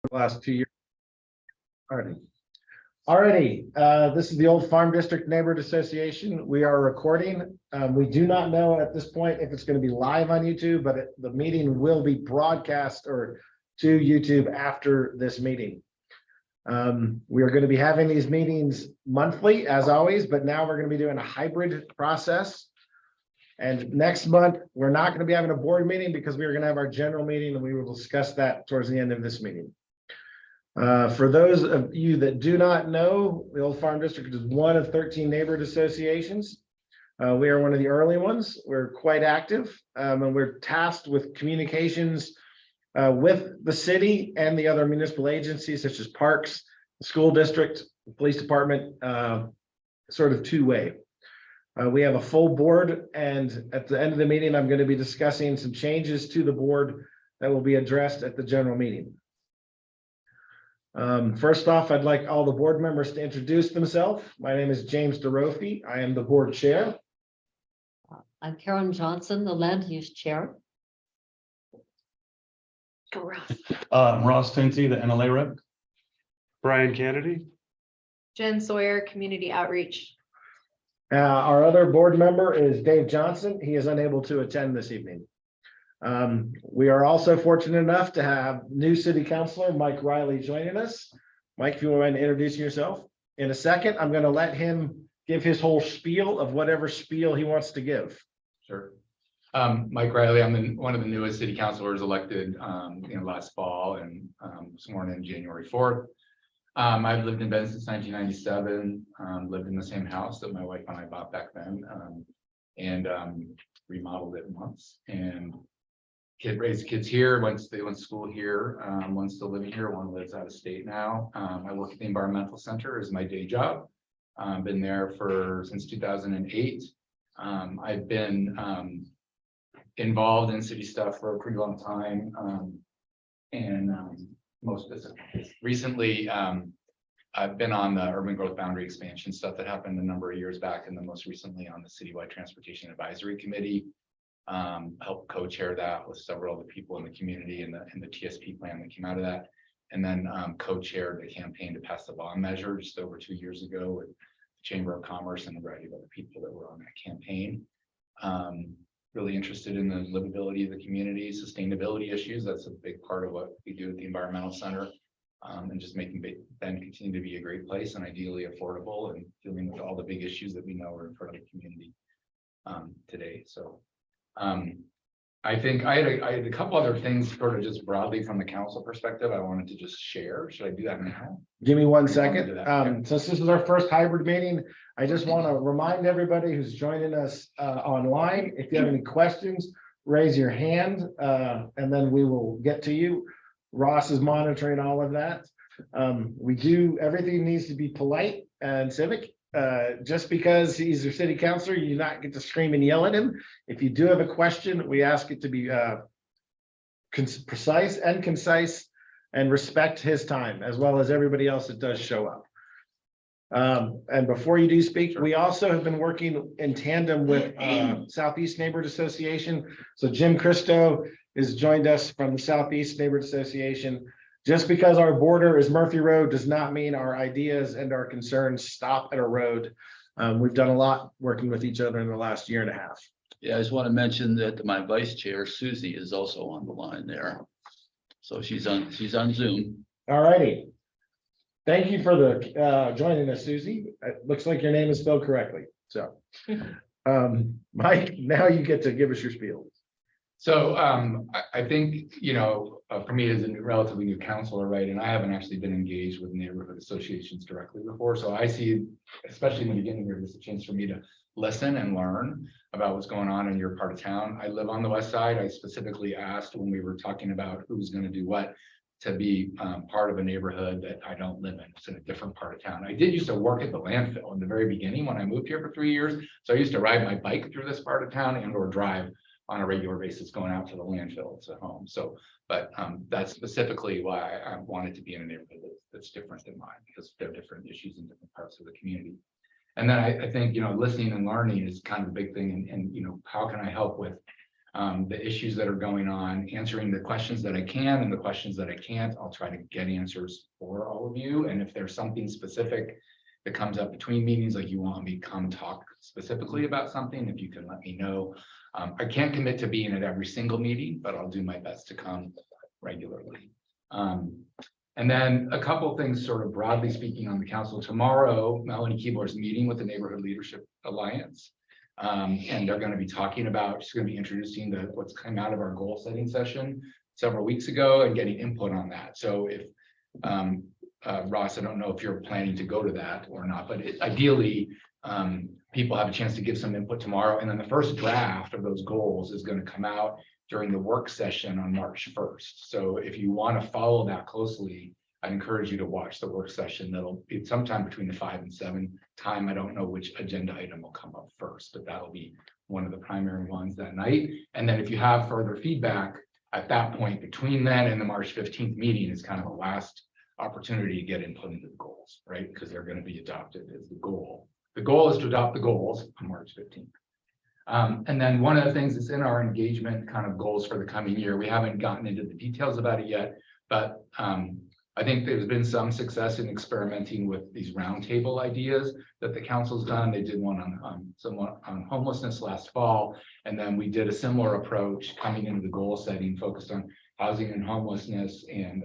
the last 2 years. Alrighty. This is the Old Farm District Neighborhood Association. We are recording. We do not know at this point if it's going to be live on YouTube, but the meeting will be broadcast or to YouTube after this meeting. We are going to be having these meetings monthly as always, but now we're going to be doing a hybrid process. And next month, we're not going to be having a board meeting because we are going to have our general meeting, and we will discuss that towards the end of this meeting. For those of you that do not know, the Old Farm District is one of 13 neighborhood associations. We are one of the early ones. We're quite active, and we're tasked with communications with the city and the other municipal agencies such as parks, the school district, the police department, sort of two-way. We have a full board, and at the end of the meeting, I'm going to be discussing some changes to the board that will be addressed at the general meeting. First off, I'd like all the board members to introduce themselves. My name is James DeRofi. I am the board chair. I'm Karen Johnson, the land use chair. Go Ross. Ross Tinsey, the NLA rep. Brian Kennedy. Jen Sawyer, Community Outreach. Our other board member is Dave Johnson. He is unable to attend this evening. We are also fortunate enough to have new city councilor Mike Riley joining us. Mike, if you want to introduce yourself. In a second, I'm going to let him give his whole spiel of whatever spiel he wants to give. Sure. Mike Riley, I'm one of the newest city councilors elected last fall and sworn in January 4th. I've lived in Bend since 1997, lived in the same house that my wife and I bought back then, and remodeled it once, and raised kids here. They went to school here. One's still living here, one lives out of state now. I work at the environmental center as my day job. Been there since 2008. I've been involved in city stuff for a pretty long time, and most recently I've been on the urban growth boundary expansion stuff that happened a number of years back, and then most recently on the citywide transportation advisory committee. Helped co-chair that with several other people in the community and the TSP plan that came out of that, and then co-chaired the campaign to pass the bond measure just over 2 years ago with the Chamber of Commerce and a variety of other people that were on that campaign. Really interested in the livability of the community, sustainability issues. That's a big part of what we do at the environmental center, and just making Bend continue to be a great place and ideally affordable, and dealing with all the big issues that we know are in front of the community today. So I think I had a couple other things sort of just broadly from the council perspective I wanted to just share. Should I do that now? Give me 1 second. Since this is our first hybrid meeting, I just want to remind everybody who's joining us online, if you have any questions, raise your hand, and then we will get to you. Ross is monitoring all of that. Everything needs to be polite and civic. Just because he's your city councilor, you not get to scream and yell at him. If you do have a question, we ask it to be precise and concise, and respect his time as well as everybody else that does show up. And before you do speak, we also have been working in tandem with Southeast Neighborhood Association. So Jim Christo has joined us from the Southeast Neighborhood Association. Just because our border is Murphy Road does not mean our ideas and our concerns stop at a road. We've done a lot working with each other in the last year and a half. Yeah, I just want to mention that my vice chair, Susie, is also on the line there. So she's on Zoom. All righty. Thank you for joining us, Susie. It looks like your name is spelled correctly. So, Mike, now you get to give us your spiel. So I think, for me as a relatively new councilor, right, and I haven't actually been engaged with neighborhood associations directly before. So I see, especially in the beginning here, there's a chance for me to listen and learn about what's going on in your part of town. I live on the west side. I specifically asked when we were talking about who was going to do what to be part of a neighborhood that I don't live in. It's in a different part of town. I did used to work at the landfill in the very beginning when I moved here for 3 years. So I used to ride my bike through this part of town and or drive on a regular basis going out to the landfill. It's at home. So, but that's specifically why I wanted to be in a neighborhood that's different than mine, because there are different issues in different parts of the community. And then I think, listening and learning is kind of a big thing. And how can I help with the issues that are going on, answering the questions that I can and the questions that I can't. I'll try to get answers for all of you. And if there's something specific that comes up between meetings, like you want me to come talk specifically about something, if you can let me know. I can't commit to being at every single meeting, but I'll do my best to come regularly. And then a couple of things sort of broadly speaking on the council. Tomorrow, Melanie Keebler's meeting with the Neighborhood Leadership Alliance. And they're going to be talking about, she's going to be introducing what's come out of our goal setting session several weeks ago and getting input on that. So if Ross, I don't know if you're planning to go to that or not, but ideally, people have a chance to give some input tomorrow. And then the first draft of those goals is going to come out during the work session on March 1st. So if you want to follow that closely, I encourage you to watch the work session. That'll be sometime between the 5 and 7 time. I don't know which agenda item will come up first, but that'll be one of the primary ones that night. And then if you have further feedback at that point, between then and the March 15th meeting is kind of the last opportunity to get input into the goals, right? Because they're going to be adopted as the goal. The goal is to adopt the goals on March 15th. And then one of the things that's in our engagement kind of goals for the coming year, we haven't gotten into the details about it yet, but I think there's been some success in experimenting with these roundtable ideas that the council's done. They did one on homelessness last fall, and then we did a similar approach coming into the goal setting, focused on housing and homelessness and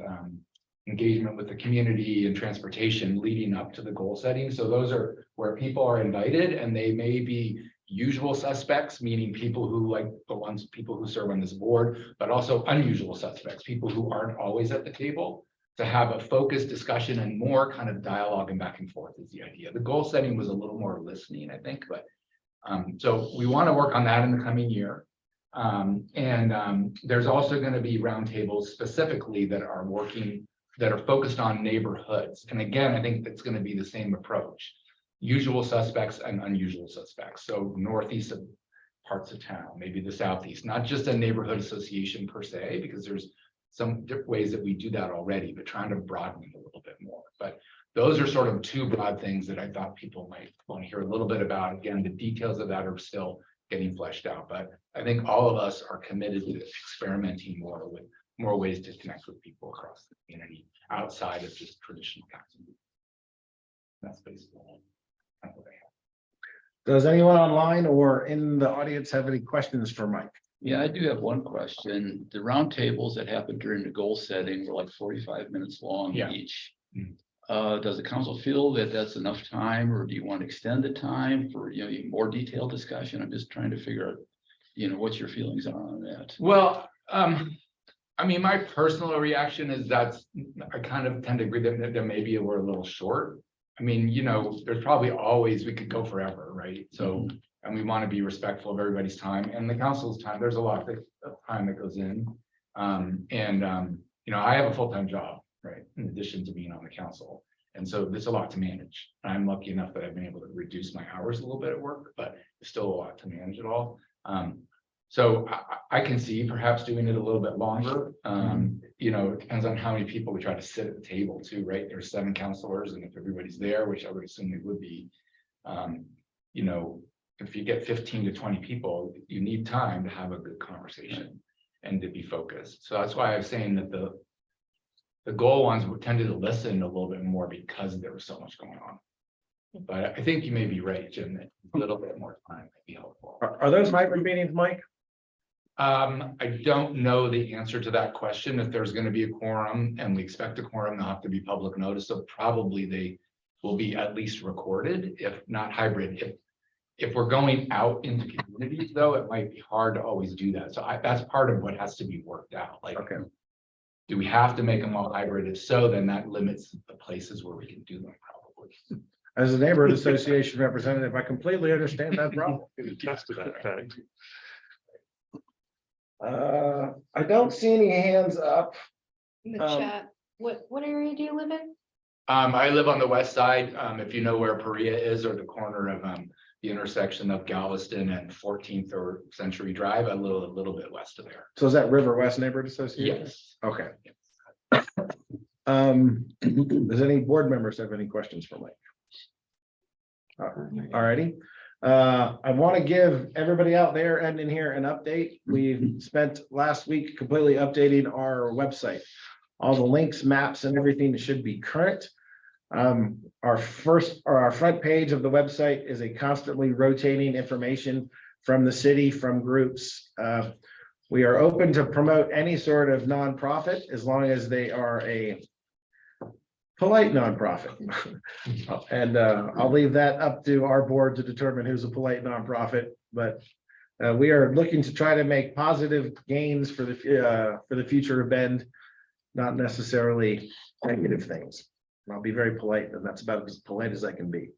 engagement with the community and transportation leading up to the goal setting. So those are where people are invited, and they may be usual suspects, meaning people who like people who serve on this board, but also unusual suspects, people who aren't always at the table, to have a focused discussion and more kind of dialogue and back and forth is the idea. The goal setting was a little more listening, I think, but so we want to work on that in the coming year. There's also going to be roundtables specifically that are focused on neighborhoods. And again, I think that's going to be the same approach. Usual suspects and unusual suspects. So northeast of parts of town, maybe the southeast, not just a neighborhood association per se, because there's some different ways that we do that already, but trying to broaden it a little bit more. But those are sort of two broad things that I thought people might want to hear a little bit about. Again, the details of that are still getting fleshed out, but I think all of us are committed to experimenting more with more ways to connect with people across the community outside of just traditional council. That's basically what I have. Does anyone online or in the audience have any questions for Mike? Yeah, I do have one question. The roundtables that happened during the goal setting were like 45 minutes long Yeah. each. Mhm. Does the council feel that that's enough time, or do you want to extend the time for, more detailed discussion? I'm just trying to figure out, what your feelings are on that. Well, I mean, my personal reaction is I kind of tend to agree that maybe we're a little short. I mean, there's probably always, we could go forever, right? So, and we want to be respectful of everybody's time and the council's time. There's a lot of time that goes in. I have a full-time job, right? In addition to being on the council. And so there's a lot to manage. I'm lucky enough that I've been able to reduce my hours a little bit at work, but there's still a lot to manage it all. So I can see perhaps doing it a little bit longer. It depends on how many people we try to sit at the table too, right? There's 7 councilors, and if everybody's there, which I would assume it would be, if you get 15 to 20 people, you need time to have a good conversation and to be focused. So that's why I was saying that the goal ones tended to listen a little bit more because there was so much going on. But I think you may be right, Jim, that a little bit more time might be helpful. Are those hybrid meetings, Mike? I don't know the answer to that question. If there's going to be a quorum, and we expect a quorum, they'll have to be public notice. So probably they will be at least recorded, if not hybrid. If we're going out into communities, though, it might be hard to always do that. So that's part of what has to be worked out. Like, Okay. Do we have to make them all hybrid? If so, then that limits the places where we can do them probably. As a neighborhood association representative, I completely understand that problem. Can attest to that fact. I don't see any hands up. In the chat, what area do you live in? I live on the west side. If you know where Perea is, or the corner of the intersection of Galveston and 14th or Century Drive, I live a little bit west of there. So is that River West Neighborhood Association? Yes. Okay. Does any board members have any questions for Mike? All righty. I want to give everybody out there and in here an update. We've spent last week completely updating our website. All the links, maps, and everything should be current. Our front page of the website is a constantly rotating information from the city, from groups. We are open to promote any sort of nonprofit as long as they are a polite nonprofit. And I'll leave that up to our board to determine who's a polite nonprofit, but we are looking to try to make positive gains for the future of Bend, not necessarily negative things. I'll be very polite, and that's about as polite as I can be.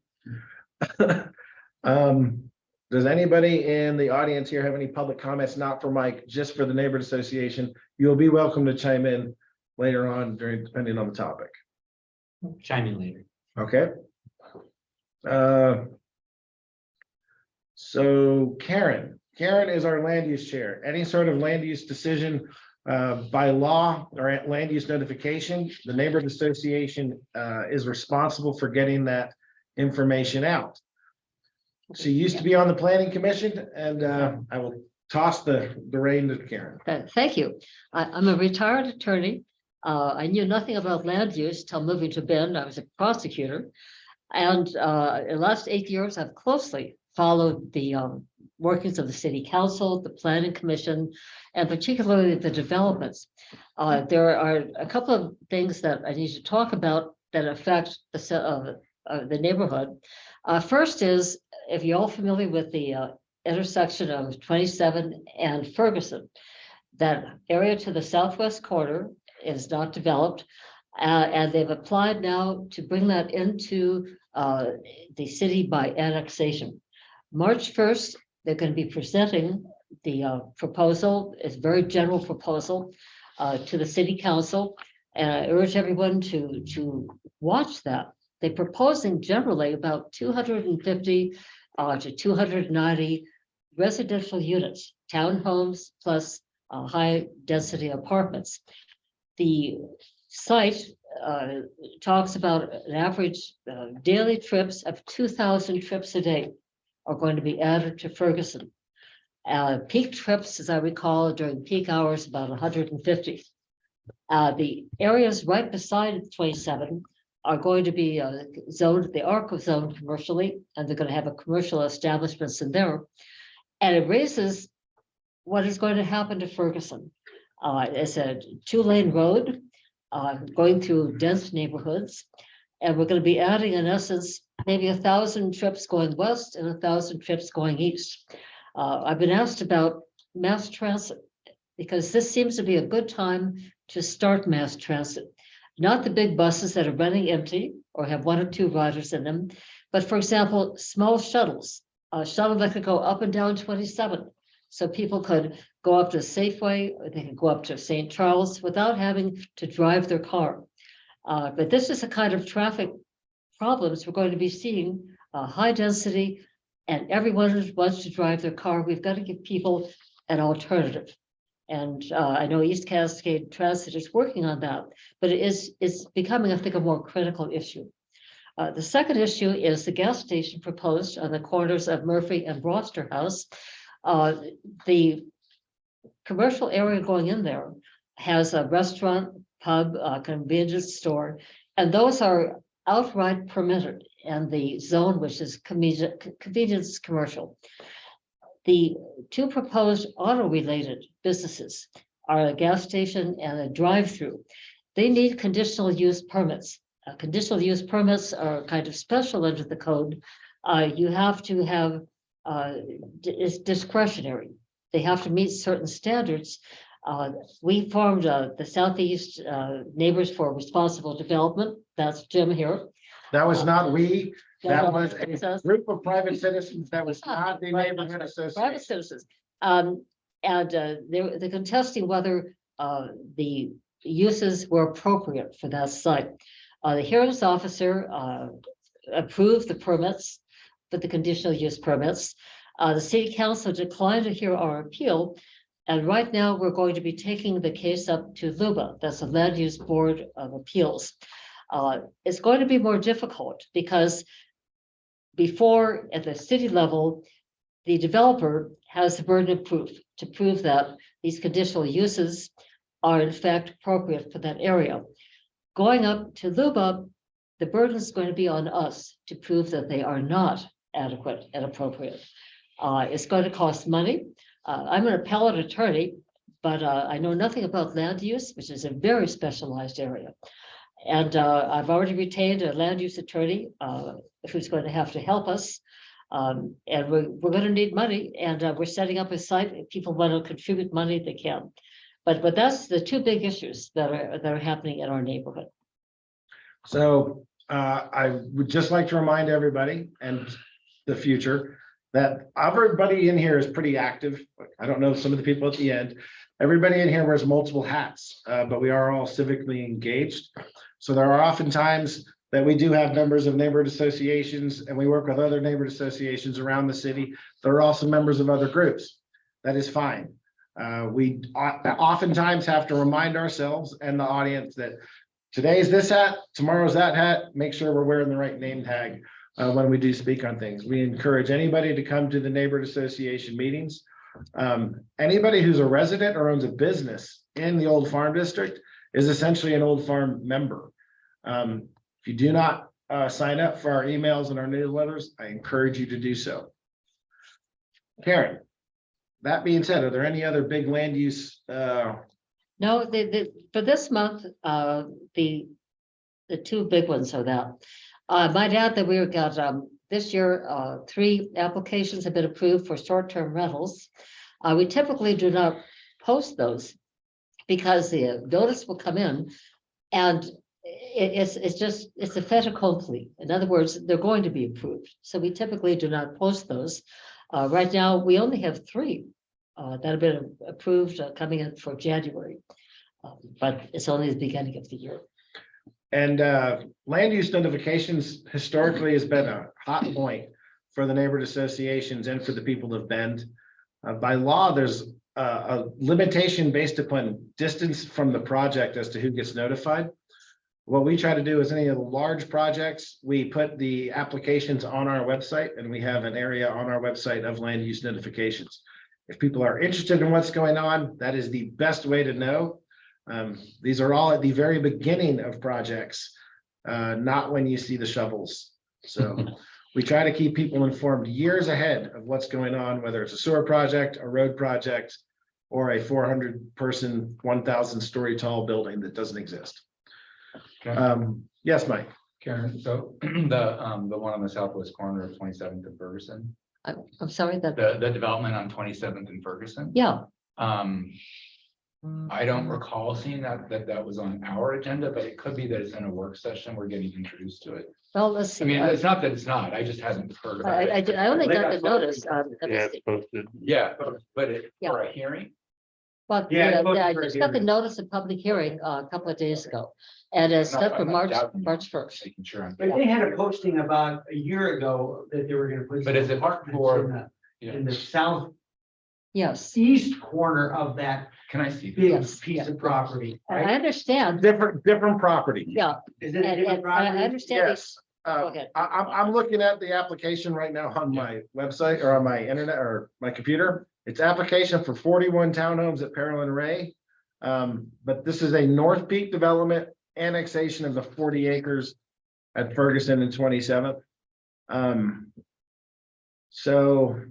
Does anybody in the audience here have any public comments, not for Mike, just for the neighborhood association? You'll be welcome to chime in later on depending on the topic. Chime in later. Okay. So Karen is our land use chair. Any sort of land use decision by law or land use notification, the neighborhood association is responsible for getting that information out. She used to be on the planning commission, and I will toss the rein to Karen. Thank you. I'm a retired attorney. I knew nothing about land use till moving to Bend. I was a prosecutor. And in the last 8 years, I've closely followed the workings of the city council, the planning commission, and particularly the developments. There are a couple of things that I need to talk about that affect the neighborhood. First is, if you're all familiar with the intersection of 27 and Ferguson, that area to the southwest corner is not developed, and they've applied now to bring that into the city by annexation. March 1st, they're going to be presenting the proposal. It's a very general proposal to the city council, and I urge everyone to watch that. They're proposing generally about 250 to 290 residential units, townhomes plus high density apartments. The site talks about an average daily trips of 2,000 trips a day are going to be added to Ferguson. Peak trips, as I recall, during peak hours, about 150. The areas right beside 27 are going to be zoned, the ARC zone commercially, and they're going to have a commercial establishments in there. And it raises what is going to happen to Ferguson. It's a 2-lane road going through dense neighborhoods. And we're going to be adding, in essence, maybe 1,000 trips going west and 1,000 trips going east. I've been asked about mass transit because this seems to be a good time to start mass transit. Not the big buses that are running empty or have 1 or 2 riders in them, but for example, small shuttles, a shuttle that could go up and down 27. So people could go up to Safeway, or they could go up to St. Charles without having to drive their car. But this is a kind of traffic problems we're going to be seeing, high density, and everyone wants to drive their car. We've got to give people an alternative. And I know East Cascade Transit is working on that, but it's becoming, I think, a more critical issue. The second issue is the gas station proposed on the corners of Murphy and Broster House. The commercial area going in there has a restaurant, pub, convenience store, and those are outright permitted in the zone, which is convenience commercial. The 2 proposed auto-related businesses are a gas station and a drive-through. They need conditional use permits. Conditional use permits are kind of special under the code. You have to have, it's discretionary. They have to meet certain standards. We formed the Southeast Neighbors for Responsible Development. That's Jim here. That was not we. That was It a says- group of private citizens. That was not the neighborhood private association. citizens. And they're contesting whether the uses were appropriate for that site. The hearings officer approved the permits, but the conditional use permits. The city council declined to hear our appeal. And right now we're going to be taking the case up to LUBA. That's the Land Use Board of Appeals. It's going to be more difficult because before at the city level, the developer has the burden of proof to prove that these conditional uses are in fact appropriate for that area. Going up to LUBA, the burden is going to be on us to prove that they are not adequate and appropriate. It's going to cost money. I'm an appellate attorney, but I know nothing about land use, which is a very specialized area. And I've already retained a land use attorney who's going to have to help us. And we're going to need money, and we're setting up a site. If people want to contribute money, they can. But that's the two big issues that are happening in our neighborhood. So I would just like to remind everybody and the future that everybody in here is pretty active. I don't know some of the people at the end. Everybody in here wears multiple hats, but we are all civically engaged. So there are often times that we do have members of neighborhood associations, and we work with other neighborhood associations around the city. There are also members of other groups. That is fine. We oftentimes have to remind ourselves and the audience that today's this hat, tomorrow's that hat. Make sure we're wearing the right name tag when we do speak on things. We encourage anybody to come to the neighborhood association meetings. Anybody who's a resident or owns a business in the Old Farm District is essentially an Old Farm member. If you do not sign up for our emails and our newsletters, I encourage you to do so. Karen, that being said, are there any other big land use? No, for this month, the two big ones are that. Might add that we've got this year 3 applications have been approved for short-term rentals. We typically do not post those because the notice will come in and it's a fait accompli. In other words, they're going to be approved. So we typically do not post those. Right now, we only have 3 that have been approved coming in for January. But it's only the beginning of the year. And land use notifications historically has been a hot point for the neighborhood associations and for the people of Bend. By law, there's a limitation based upon distance from the project as to who gets notified. What we try to do is any of the large projects, we put the applications on our website, and we have an area on our website of land use notifications. If people are interested in what's going on, that is the best way to know. These are all at the very beginning of projects, not when you see the shovels. So we try to keep people informed years ahead of what's going on, whether it's a sewer project, a road project, or a 400-person, 1,000-story tall building that doesn't exist. Yes, Mike. Karen, so the one on the southwest corner of 27th and Ferguson, I'm sorry that. the development on 27th and Ferguson. Yeah. I don't recall seeing that was on our agenda, but it could be that it's in a work session. We're getting introduced to it. Well, let's see. I mean, it's not that it's not. I just hadn't heard about it. I only got the notice. Let me Yeah, see. it's posted. Yeah, but it Yeah. for a hearing. But Yeah, it's supposed I to be just got the hearing. notice of public hearing a couple of days ago. And it's I'm set for not doubting you. March 1st. Making sure I'm. But they had a posting about a year ago that they were gonna put. But some is it apartments for- in the southeast Yes, corner of that Can I see? big Yes, piece yeah. of property, I right? understand. Different property. Yeah, Is and it a different I property? understand. they- Yes. Go ahead. I'm looking at the application right now on my website or on my internet or my computer. It's application for 41 townhomes at Peril and Ray. But this is a North Peak development annexation of the 40 acres at Ferguson and 27th. So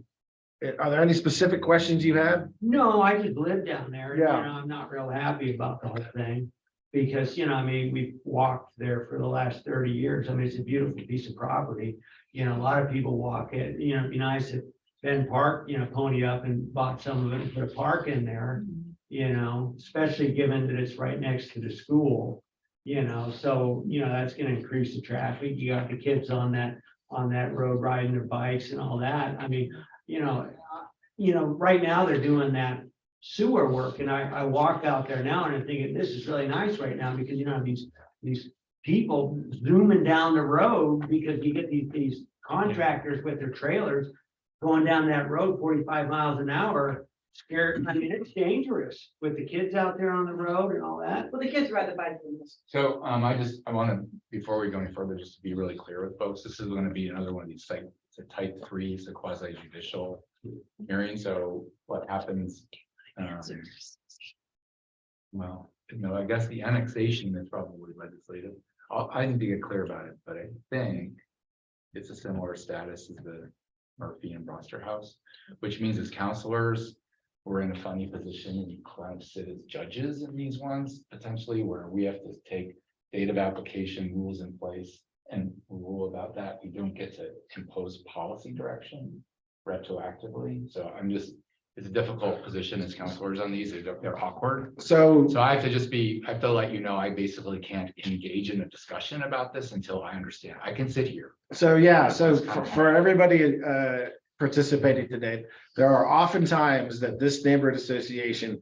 are there any specific questions you had? No, I just live down there. and, Yeah. I'm not real happy about the whole thing. Because, I mean, we've walked there for the last 30 years. I mean, it's a beautiful piece of property. A lot of people walk it, it'd be nice if Ben Park, pony up and bought some of it and put a park in there. Especially given that it's right next to the school, so, that's gonna increase the traffic. You got the kids on that road riding their bikes and all that. I mean, right now they're doing that sewer work, and I walk out there now and I'm thinking, this is really nice right now, because these people zooming down the road, because you get these contractors with their trailers going down that road 45 miles an hour, scared, I mean, it's dangerous with the kids out there on the road and all that. Well, the kids ride the bike. So, I want to, before we go any further, just to be really clear with folks, this is going to be another one of these, like, it's a type 3, it's a quasi judicial hearing, so what happens? Well, I guess the annexation is probably legislative. I need to get clear about it, but I think it's a similar status as the Murphy and Broster House, which means as counselors, we're in a funny position and you kind of sit as judges in these ones, potentially, where we have to take date of application rules in place and rule about that. We don't get to impose policy direction retroactively. So it's a difficult position as counselors on these. They're awkward. So, So I have to I have to let you know, I basically can't engage in a discussion about this until I understand. I can sit here. yeah, so for everybody participating today, there are often times that this neighborhood association,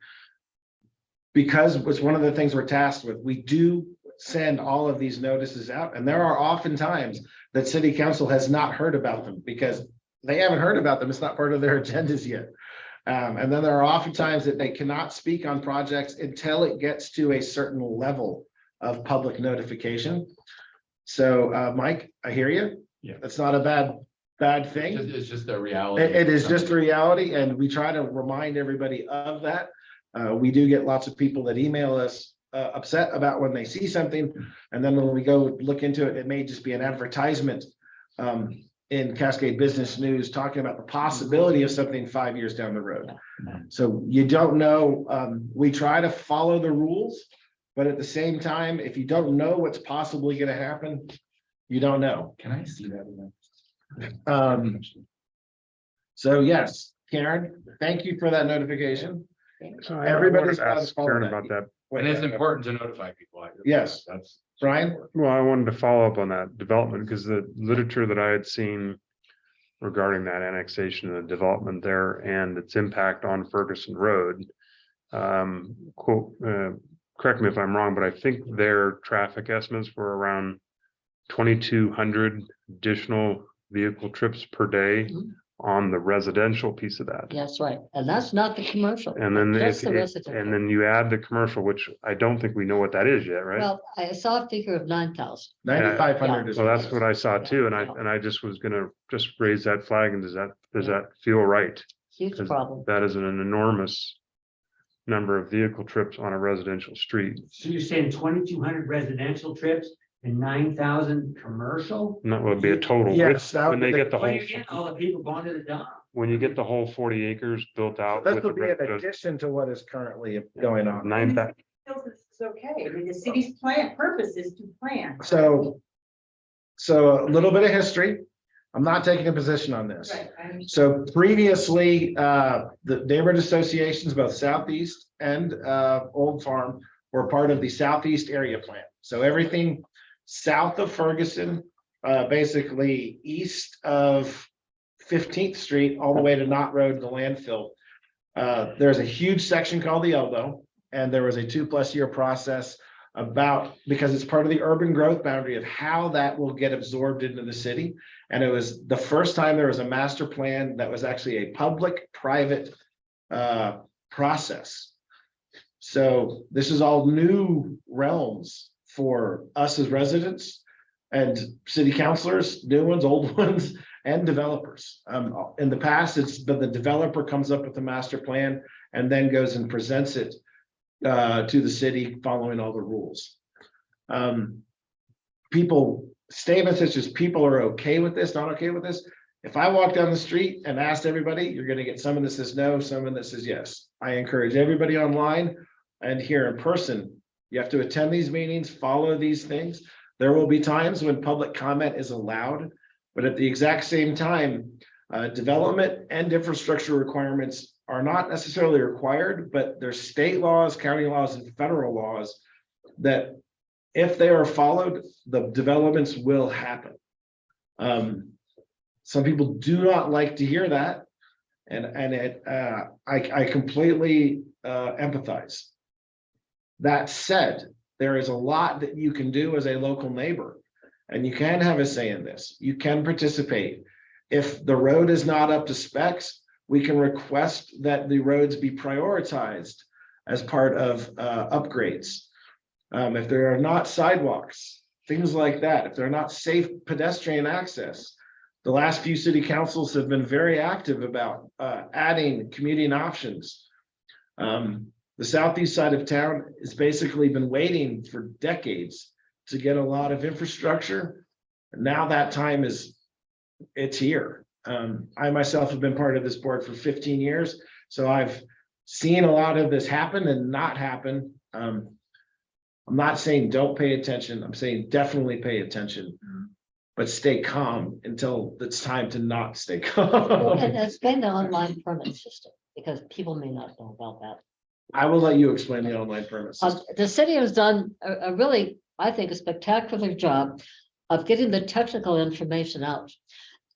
because it's one of the things we're tasked with, we do send all of these notices out, and there are often times that city council has not heard about them because they haven't heard about them. It's not part of their agendas yet. And then there are often times that they cannot speak on projects until it gets to a certain level of public notification. So, Mike, I hear you. Yeah. That's not a bad thing. It's just a reality. It is just a reality, and we try to remind everybody of that. We do get lots of people that email us upset about when they see something, and then when we go look into it, it may just be an advertisement in Cascade Business News talking about the possibility of something 5 years down the road. So you don't know. We try to follow the rules, but at the same time, if you don't know what's possibly going to happen, you don't know. Can I see that again? So yes, Karen, thank you for that notification. So I Everybody's wanted to got to ask follow Karen that. about that. And it's important to notify people. Yes. That's Brian? Well, I wanted to follow up on that development because the literature that I had seen regarding that annexation and the development there and its impact on Ferguson Road. Quote, correct me if I'm wrong, but I think their traffic estimates were around 2,200 additional vehicle trips per day on the residential piece of that. That's right. And that's not the commercial. And then Just the and residential. then you add the commercial, which I don't think we know what that is yet, right? Well, I saw a figure of 9,000. 9,500 is. Well, that's what I saw too, and I just was gonna just raise that flag, and does that feel right? Huge 'Cause problem. that is an enormous number of vehicle trips on a residential street. So you're saying 2,200 residential trips and 9,000 commercial? And that would be a total. Yes, that When would they be- get the Well, whole, you're getting all the people going to the dump. when you get the whole 40 acres built out. This with will the be in residential- addition to what is currently going on. 9,000. Feels it's okay. I mean, the city's purpose is to plan. So a little bit of history. I'm not taking a position on this. Right, I understand. So previously, the neighborhood associations, both Southeast and Old Farm, were part of the Southeast Area Plan. So everything south of Ferguson, basically east of 15th Street, all the way to Knott Road, the landfill. There's a huge section called the Elbow, and there was a 2+ year process because it's part of the urban growth boundary of how that will get absorbed into the city. And it was the first time there was a master plan that was actually a public-private process. So this is all new realms for us as residents and city councilors, new ones, old ones, and developers. In the past, it's been the developer comes up with the master plan and then goes and presents it to the city following all the rules. Statements such as people are okay with this, not okay with this. If I walk down the street and asked everybody, you're going to get someone that says no, someone that says yes. I encourage everybody online and here in person. You have to attend these meetings, follow these things. There will be times when public comment is allowed, but at the exact same time, development and infrastructure requirements are not necessarily required, but there's state laws, county laws, and federal laws that if they are followed, the developments will happen. Some people do not like to hear that, and I completely empathize. That said, there is a lot that you can do as a local neighbor, and you can have a say in this. You can participate. If the road is not up to specs, we can request that the roads be prioritized as part of upgrades. If there are not sidewalks, things like that, if they're not safe pedestrian access. The last few city councils have been very active about adding commuting options. The southeast side of town has basically been waiting for decades to get a lot of infrastructure. Now that time it's here. I myself have been part of this board for 15 years, so I've seen a lot of this happen and not happen. I'm not saying don't pay attention. I'm saying definitely pay attention, but stay calm until it's time to not stay calm. And explain the online permit system, because people may not know about that. I will let you explain the online permit system. The city has done a really, I think, a spectacular job of getting the technical information out.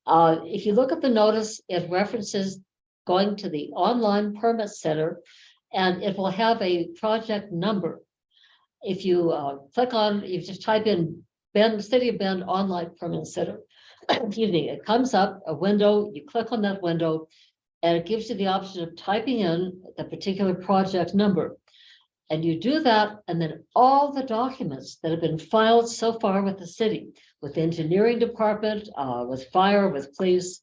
If you look at the notice, it references going to the online permit center, and it will have a project number. If you click on, you just type in Bend, City of Bend Online Permit Center, excuse me, it comes up a window, you click on that window, and it gives you the option of typing in the particular project number. And you do that, and then all the documents that have been filed so far with the city, with the engineering department, with fire, with police,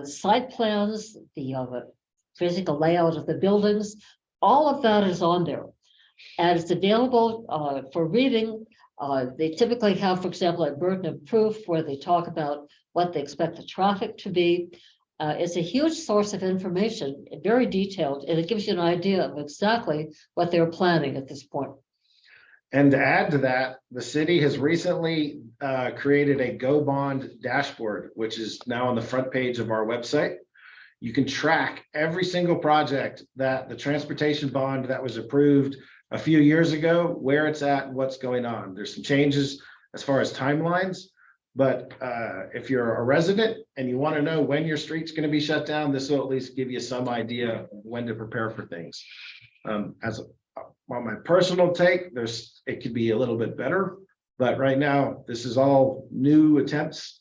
site plans, the physical layout of the buildings, all of that is on there. And it's available for reading. They typically have, for example, a burden of proof where they talk about what they expect the traffic to be. It's a huge source of information, very detailed, and it gives you an idea of exactly what they're planning at this point. And to add to that, the city has recently created a Go Bond dashboard, which is now on the front page of our website. You can track every single project that the transportation bond that was approved a few years ago, where it's at, and what's going on. There's some changes as far as timelines, but if you're a resident and you want to know when your street's going to be shut down, this will at least give you some idea of when to prepare for things. On my personal take, it could be a little bit better, but right now this is all new attempts,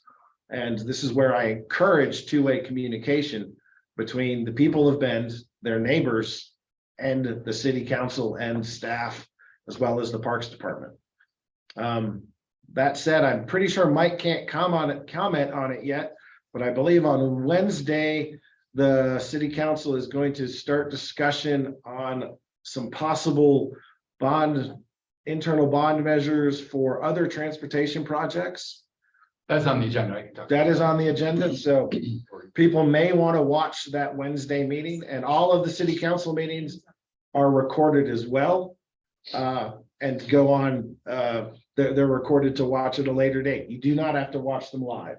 and this is where I encourage two-way communication between the people of Bend, their neighbors, and the city council and staff, as well as the Parks Department. That said, I'm pretty sure Mike can't comment on it yet, but I believe on Wednesday, the city council is going to start discussion on some possible internal bond measures for other transportation projects. That's on the agenda. I can talk. That is on the agenda, so people may want to watch that Wednesday meeting, and all of the city council meetings are recorded as well. And go on, they're recorded to watch at a later date. You do not have to watch them live.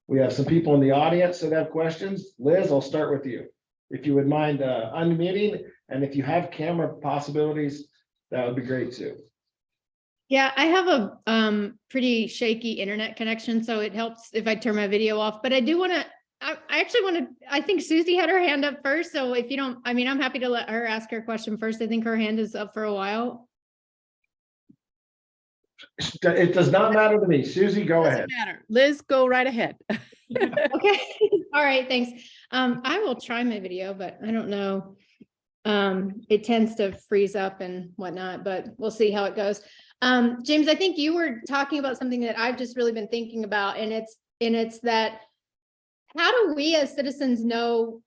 We have some people in the audience that have questions. Liz, I'll start with you. If you would mind unmuting, and if you have camera possibilities, that would be great too. Yeah, I have a pretty shaky internet connection, so it helps if I turn my video off, but I do want to, I actually want to, I think Susie had her hand up first. So if you don't, I mean, I'm happy to let her ask her question first. I think her hand is up for a while. It does not matter to me. Susie, go ahead. Doesn't matter. Liz, go right ahead. Okay. All right. Thanks. I will try my video, but I don't know. It tends to freeze up and whatnot, but we'll see how it goes. James, I think you were talking about something that I've just really been thinking about, and it's that how do we as citizens know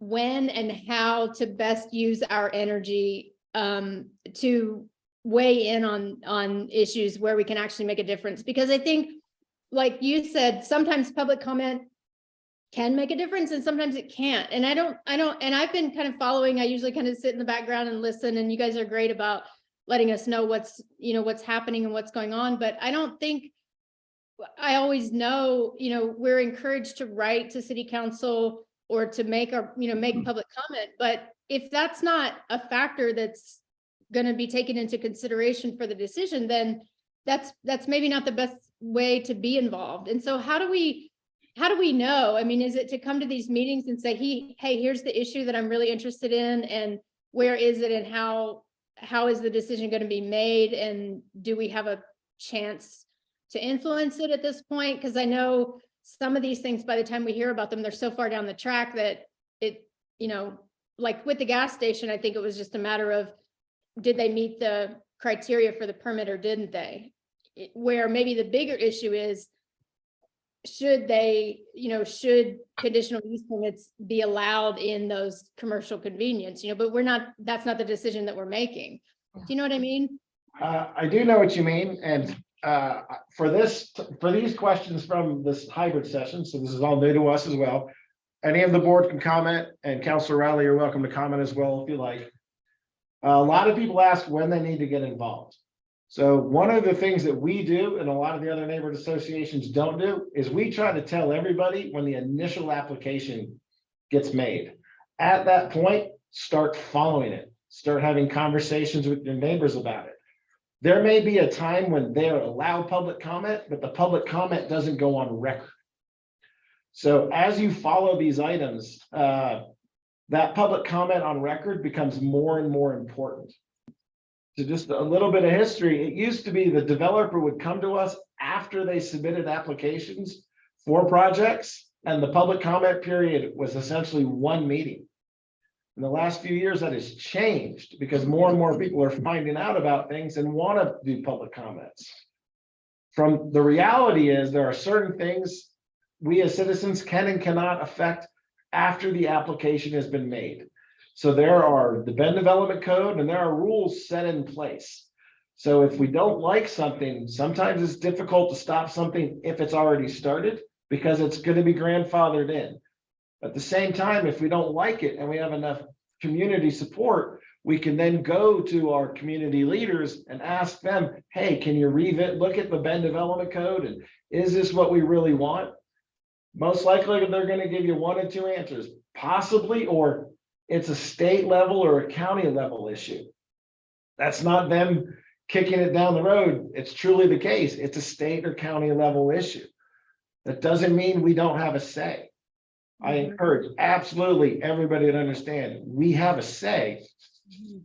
when and how to best use our energy to weigh in on issues where we can actually make a difference? Because I think, like you said, sometimes public comment can make a difference and sometimes it can't. And I don't, and I've been kind of following, I usually kind of sit in the background and listen, and you guys are great about letting us know what's happening and what's going on. But I don't think I always know, we're encouraged to write to city council or to make make public comment. But if that's not a factor that's going to be taken into consideration for the decision, then that's maybe not the best way to be involved. And so how do we know? I mean, is it to come to these meetings and say, hey, here's the issue that I'm really interested in, and where is it, and how is the decision going to be made, and do we have a chance to influence it at this point? Because I know some of these things, by the time we hear about them, they're so far down the track that you know, like with the gas station, I think it was just a matter of, did they meet the criteria for the permit or didn't they? Where maybe the bigger issue is, should they, you know, should conditional use permits be allowed in those commercial convenience, you know, but that's not the decision that we're making. Do you know what I mean? I do know what you mean, and for these questions from this hybrid session, so this is all new to us as well. Any of the board can comment, and Councilor Riley, you're welcome to comment as well if you like. A lot of people ask when they need to get involved. So one of the things that we do, and a lot of the other neighborhood associations don't do, is we try to tell everybody when the initial application gets made. At that point, start following it. Start having conversations with your neighbors about it. There may be a time when they're allowed public comment, but the public comment doesn't go on record. So as you follow these items, that public comment on record becomes more and more important. So just a little bit of history, it used to be the developer would come to us after they submitted applications for projects, and the public comment period was essentially one meeting. In the last few years, that has changed because more and more people are finding out about things and want to do public comments. From the reality is there are certain things we as citizens can and cannot affect after the application has been made. So there are the Bend Development Code and there are rules set in place. So if we don't like something, sometimes it's difficult to stop something if it's already started because it's going to be grandfathered in. At the same time, if we don't like it and we have enough community support, we can then go to our community leaders and ask them, hey, can you look at the Bend Development Code, and is this what we really want? Most likely they're going to give you one or two answers, possibly, or it's a state level or a county level issue. That's not them kicking it down the road. It's truly the case. It's a state or county level issue. That doesn't mean we don't have a say. I encourage absolutely everybody to understand we have a say.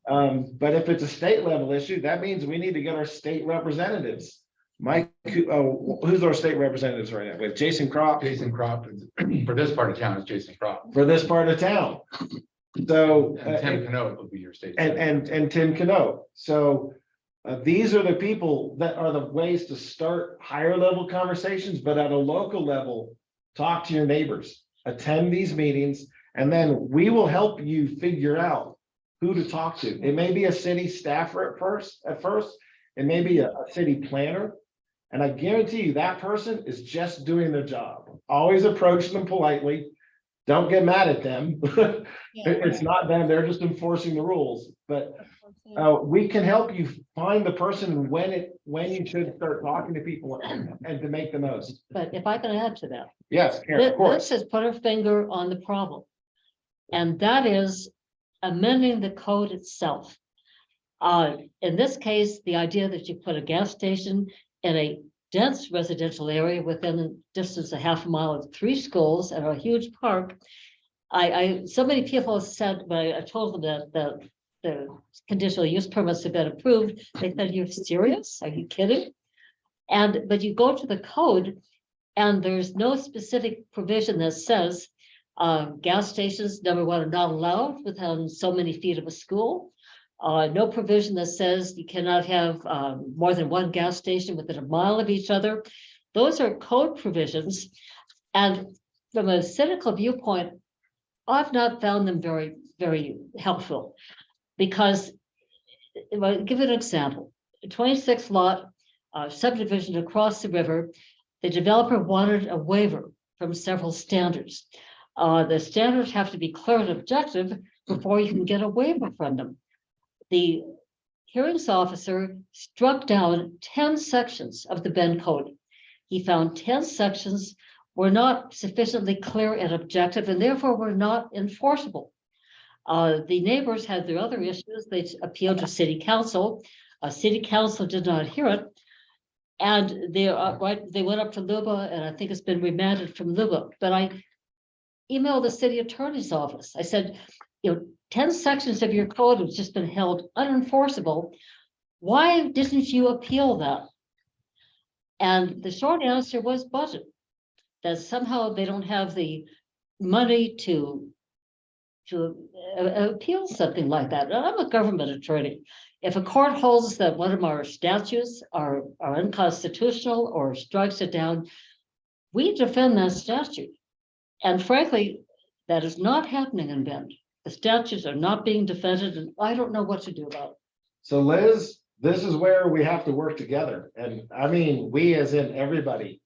But if it's a state level issue, that means we need to get our state representatives. Mike, who's our state representatives right now? We have Jason Crop. Jason Crop, for this part of town is Jason Crop. For this part of town. So And Tim Canoa will be your state. and Tim Canoa. So these are the people that are the ways to start higher level conversations, but at a local level, talk to your neighbors, attend these meetings, and then we will help you figure out who to talk to. It may be a city staffer at first, it may be a city planner. And I guarantee you that person is just doing their job. Always approach them politely. Don't get mad at them. It's not them, they're just enforcing the rules. But we can help you find the person when you should start talking to people and to make the most. But if I can add to that. Yes, Karen, of course. This has put a finger on the problem. And that is amending the code itself. In this case, the idea that you put a gas station in a dense residential area within a distance of half a mile of 3 schools and a huge park. So many people said, when I told them that the conditional use permits have been approved, they said, "You're serious? Are you kidding?" But you go to the code and there's no specific provision that says gas stations, number one, are not allowed within so many feet of a school. No provision that says you cannot have more than one gas station within a mile of each other. Those are code provisions. And from a cynical viewpoint, I've not found them very, very helpful. Because, I'll give an example, a 26 lot subdivision across the river, the developer wanted a waiver from several standards. The standards have to be clear and objective before you can get a waiver from them. The hearings officer struck down 10 sections of the Bend Code. He found 10 sections were not sufficiently clear and objective and therefore were not enforceable. The neighbors had their other issues. They appealed to city council. City council did not hear it. And they went up to LUBA, and I think it's been remanded from LUBA. But I emailed the city attorney's office. I said, 10 sections of your code have just been held unenforceable. Why didn't you appeal that? And the short answer was budget. That somehow they don't have the money to appeal something like that. And I'm a government attorney. If a court holds that one of our statutes are unconstitutional or strikes it down, we defend that statute. And frankly, that is not happening in Bend. The statutes are not being defended, and I don't know what to do about it. So Liz, this is where we have to work together. And I mean, we as in everybody.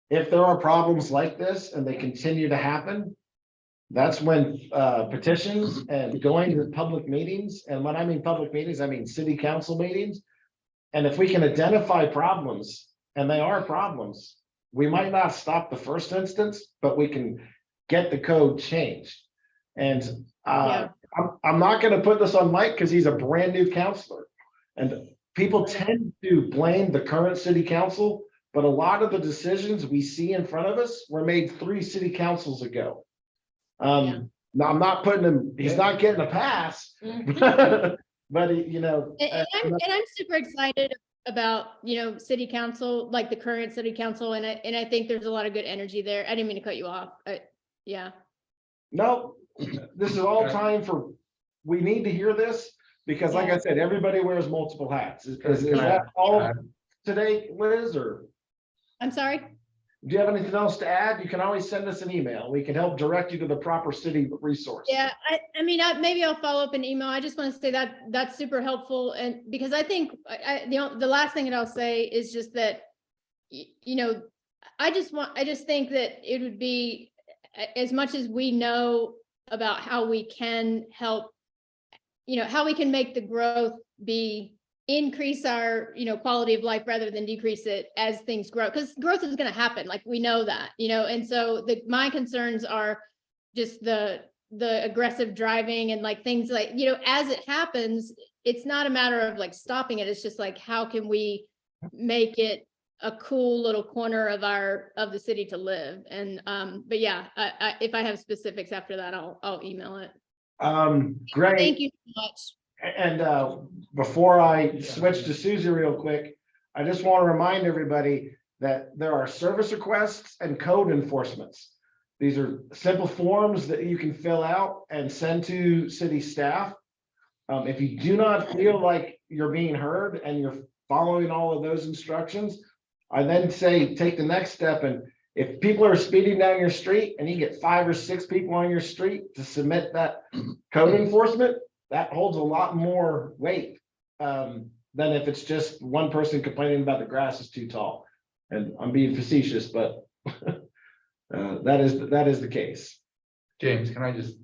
If there are problems like this and they continue to happen, that's when petitions and going to public meetings, and when I mean public meetings, I mean city council meetings. And if we can identify problems, and they are problems, we might not stop the first instance, but we can get the code changed. And I'm not gonna put this on Mike because he's a brand new counselor. And people tend to blame the current city council, but a lot of the decisions we see in front of us were made 3 city councils ago. Now I'm not putting him, he's not getting a pass, but you know. And I'm super excited about, city council, like the current city council, and I think there's a lot of good energy there. I didn't mean to cut you off. Yeah. No, this is all time for, we need to hear this, because like I said, everybody wears multiple hats. Is that all today, Liz, or? I'm sorry? Do you have anything else to add? You can always send us an email. We can help direct you to the proper city resource. Yeah, I mean, maybe I'll follow up an email. I just want to say that that's super helpful. And because I think the last thing that I'll say is just that, I just think that it would be, as much as we know about how we can help, how we can make the growth increase our, quality of life rather than decrease it as things grow, because growth is going to happen. Like, we know that, and so my concerns are just the aggressive driving and like things like, as it happens, it's not a matter of like stopping it. It's just like, how can we make it a cool little corner of the city to live? And, but yeah, if I have specifics after that, I'll email it. Great. Thank you so much. And before I switch to Susie real quick, I just want to remind everybody that there are service requests and code enforcements. These are simple forms that you can fill out and send to city staff. If you do not feel like you're being heard and you're following all of those instructions, I then say, take the next step. And if people are speeding down your street and you get 5 or 6 people on your street to submit that code enforcement, that holds a lot more weight than if it's just one person complaining about the grass is too tall. And I'm being facetious, but that is the case. James, can I just,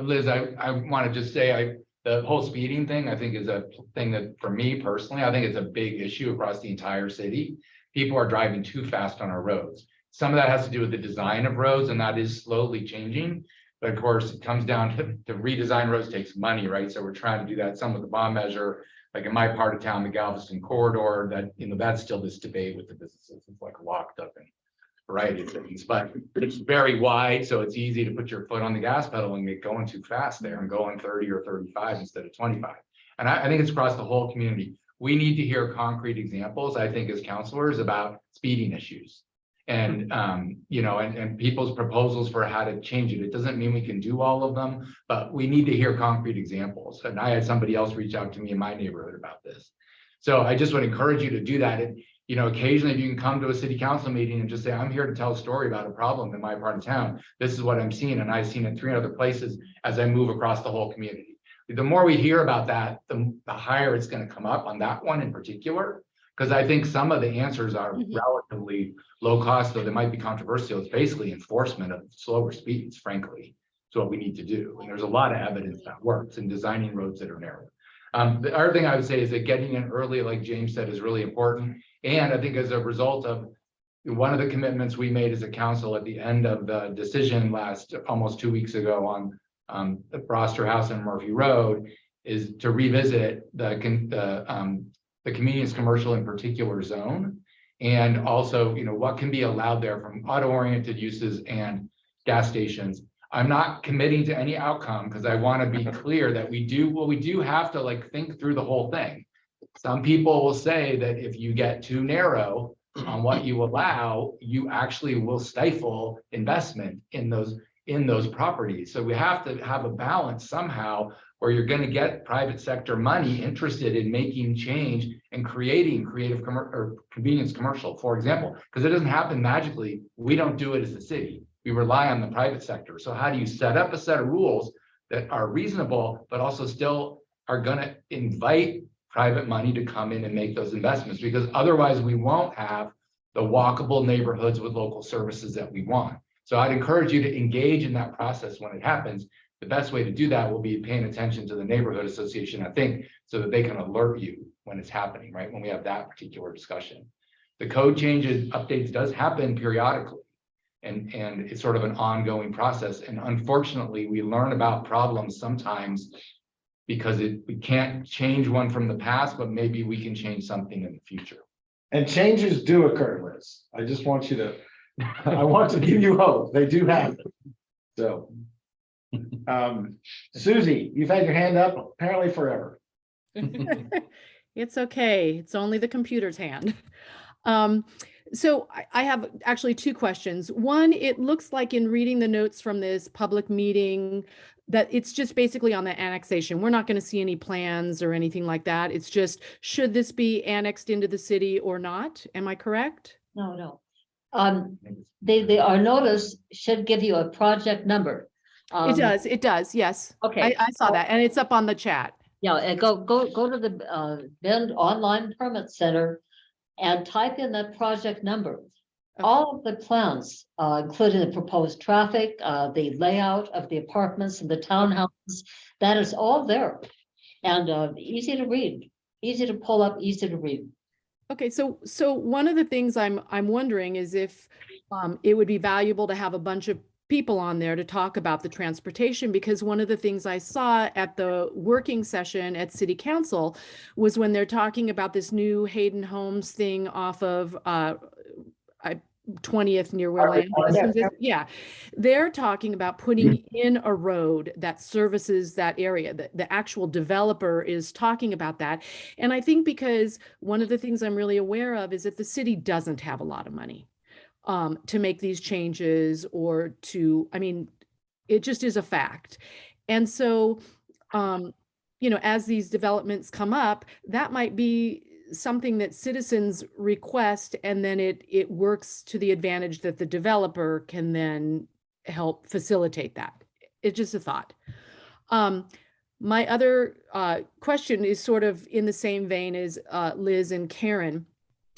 Liz, I want to just say, the whole speeding thing, I think, is a thing that, for me personally, I think it's a big issue across the entire city. People are driving too fast on our roads. Some of that has to do with the design of roads, and that is slowly changing. But of course, it comes down to redesign roads takes money, right? So we're trying to do that. Some with the bond measure, like in my part of town, the Galveston corridor, that, that's still this debate with the businesses. It's like locked up in a variety of things, but it's very wide. So it's easy to put your foot on the gas pedal and get going too fast there and going 30 or 35 instead of 25. And I think it's across the whole community. We need to hear concrete examples, I think, as counselors, about speeding issues. And, and people's proposals for how to change it. It doesn't mean we can do all of them, but we need to hear concrete examples. And I had somebody else reach out to me in my neighborhood about this. So I just would encourage you to do that. And, occasionally if you can come to a city council meeting and just say, I'm here to tell a story about a problem in my part of town. This is what I'm seeing. And I've seen it 3 other places as I move across the whole community. The more we hear about that, the higher it's going to come up on that one in particular. Because I think some of the answers are relatively low cost, though they might be controversial. It's basically enforcement of slower speeds, frankly. It's what we need to do. And there's a lot of evidence that works in designing roads that are narrow. The other thing I would say is that getting in early, like James said, is really important. And I think as a result of one of the commitments we made as a council at the end of the decision almost 2 weeks ago on the Broster House and Murphy Road is to revisit the convenience commercial in particular zone, and also, what can be allowed there from auto-oriented uses and gas stations. I'm not committing to any outcome because I want to be clear that we do have to think through the whole thing. Some people will say that if you get too narrow on what you allow, you actually will stifle investment in in those properties. So we have to have a balance somehow where you're going to get private sector money interested in making change and creating creative or convenience commercial, for example, because it doesn't happen magically. We don't do it as a city. We rely on the private sector. So how do you set up a set of rules that are reasonable, but also still are going to invite private money to come in and make those investments? Because otherwise we won't have the walkable neighborhoods with local services that we want. So I'd encourage you to engage in that process when it happens. The best way to do that will be paying attention to the neighborhood association, I think, so that they can alert you when it's happening, right? When we have that particular discussion. The code changes, updates does happen periodically. And it's sort of an ongoing process. And unfortunately, we learn about problems sometimes because we can't change one from the past, but maybe we can change something in the future. And changes do occur, Liz. I just want you to, I want to give you hope. They do happen. So. Susie, you've had your hand up apparently forever. It's okay. It's only the computer's hand. So I have actually two questions. One, it looks like in reading the notes from this public meeting that it's just basically on the annexation. We're not going to see any plans or anything like that. It's just, should this be annexed into the city or not? Am I correct? No. Our notice should give you a project number. It does, yes. Okay. I saw that, and it's up on the chat. Yeah, and go to the Bend Online Permit Center and type in that project number. Okay. All of the plans, including the proposed traffic, the layout of the apartments and the townhouses, that is all there. And easy to read, easy to pull up, easy to read. Okay, so one of the things I'm wondering is if it would be valuable to have a bunch of people on there to talk about the transportation, because one of the things I saw at the working session at City Council was when they're talking about this new Hayden Homes thing off of 20th near where land is. Yeah, they're talking about putting in a road that services that area. The actual developer is talking about that. And I think because one of the things I'm really aware of is that the city doesn't have a lot of money to make these changes or to, I mean, it just is a fact. And so, as these developments come up, that might be something that citizens request, and then it works to the advantage that the developer can then help facilitate that. It's just a thought. My other question is sort of in the same vein as Liz and Karen,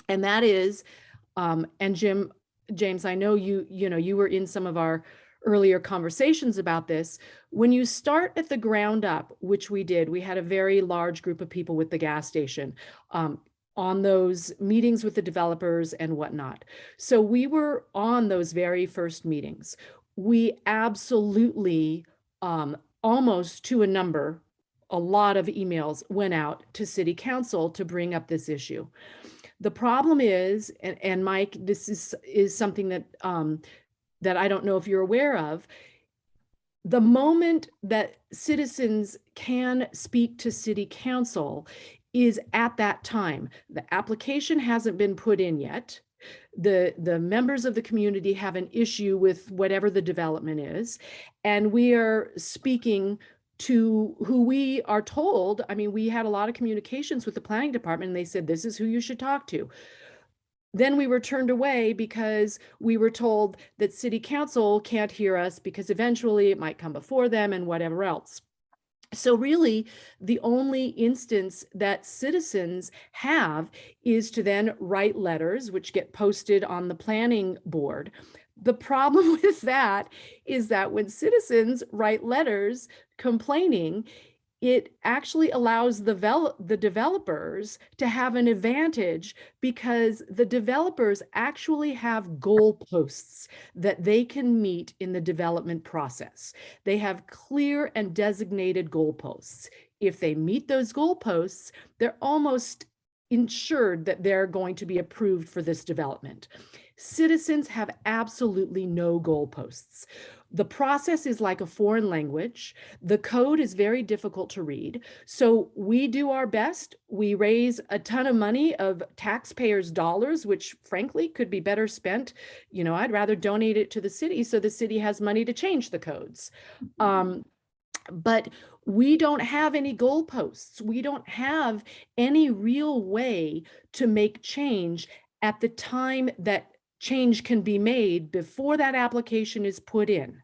and that is, and James, I know you were in some of our earlier conversations about this. When you start at the ground up, which we did, we had a very large group of people with the gas station on those meetings with the developers and whatnot. So we were on those very first meetings. We absolutely, almost to a number, a lot of emails went out to City Council to bring up this issue. The problem is, and Mike, this is something that that I don't know if you're aware of. The moment that citizens can speak to City Council is at that time. The application hasn't been put in yet. The members of the community have an issue with whatever the development is, and we are speaking to who we are told. I mean, we had a lot of communications with the planning department, and they said, this is who you should talk to. Then we were turned away because we were told that City Council can't hear us because eventually it might come before them and whatever else. So really, the only instance that citizens have is to then write letters, which get posted on the planning board. The problem with that is that when citizens write letters complaining, it actually allows the developers to have an advantage because the developers actually have goalposts that they can meet in the development process. They have clear and designated goalposts. If they meet those goalposts, they're almost ensured that they're going to be approved for this development. Citizens have absolutely no goalposts. The process is like a foreign language. The code is very difficult to read. So we do our best. We raise a ton of money of taxpayers' dollars, which frankly could be better spent. You know, I'd rather donate it to the city so the city has money to change the codes. But we don't have any goalposts. We don't have any real way to make change at the time that change can be made before that application is put in.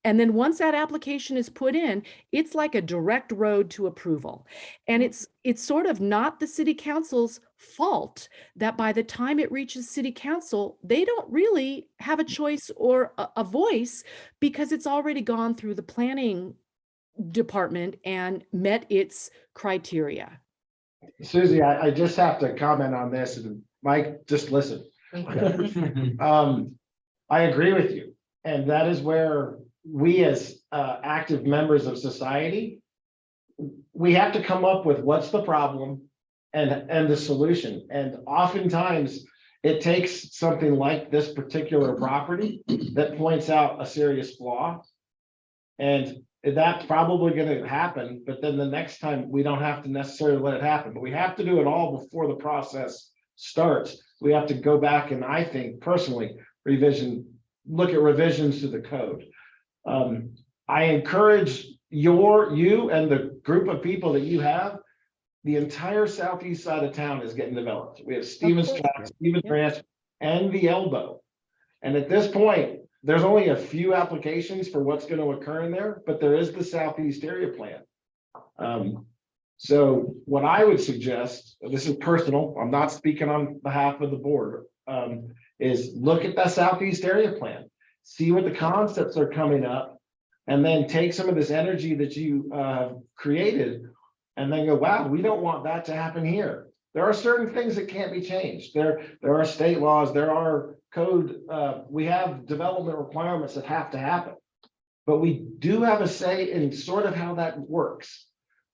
And then once that application is put in, it's like a direct road to approval. And it's sort of not the city council's fault that by the time it reaches city council, they don't really have a choice or a voice, because it's already gone through the planning department and met its criteria. Susie, I just have to comment on this, and Mike, just listen. I agree with you. And that is where we as active members of society, we have to come up with what's the problem and the solution. And oftentimes it takes something like this particular property that points out a serious flaw. And that's probably going to happen, but then the next time we don't have to necessarily let it happen, but we have to do it all before the process starts. We have to go back and, I think personally, look at revisions to the code. I encourage you and the group of people that you have. The entire southeast side of town is getting developed. We have Stevens Track, Stevens Ranch, and the Elbow. And at this point, there's only a few applications for what's going to occur in there, but there is the southeast area plan. So what I would suggest, this is personal, I'm not speaking on behalf of the board, is look at that southeast area plan, see what the concepts are coming up, and then take some of this energy that you created and then go, wow, we don't want that to happen here. There are certain things that can't be changed. There are state laws, there are code, we have development requirements that have to happen, but we do have a say in sort of how that works.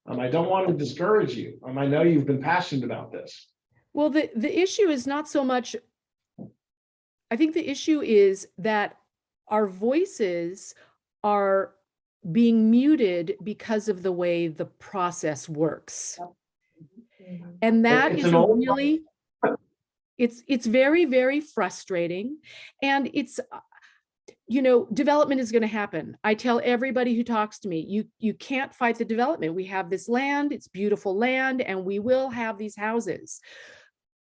I don't want to discourage you. I know you've been passionate about this. Well, the issue is not so much, I think the issue is that our voices are being muted because of the way the process works. And that is really, it's very, very frustrating. And it's, you know, development is going to happen. I tell everybody who talks to me, you can't fight the development. We have this land, it's beautiful land, and we will have these houses.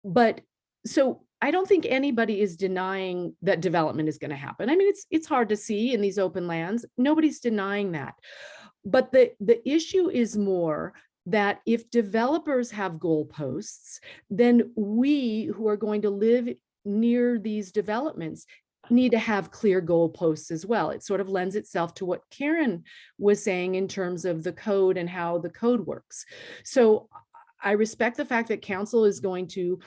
But so I don't think anybody is denying that development is going to happen. I mean, it's hard to see in these open lands. Nobody's denying that. But the issue is more that if developers have goalposts, then we who are going to live near these developments need to have clear goalposts as well. It sort of lends itself to what Karen was saying in terms of the code and how the code works. So I respect the fact that council is going to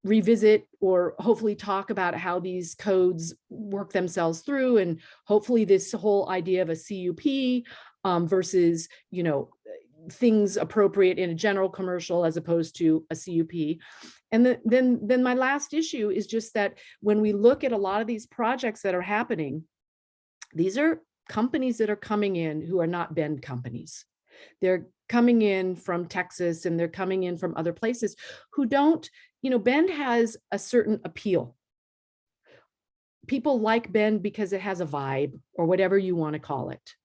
revisit or hopefully talk about how these codes work themselves through, and hopefully this whole idea of a CUP versus, you know, things appropriate in a general commercial as opposed to a CUP. And then my last issue is just that when we look at a lot of these projects that are happening, these are companies that are coming in who are not Bend companies. They're coming in from Texas and they're coming in from other places who don't, you know, Bend has a certain appeal. People like Bend because it has a vibe or whatever you want to call it.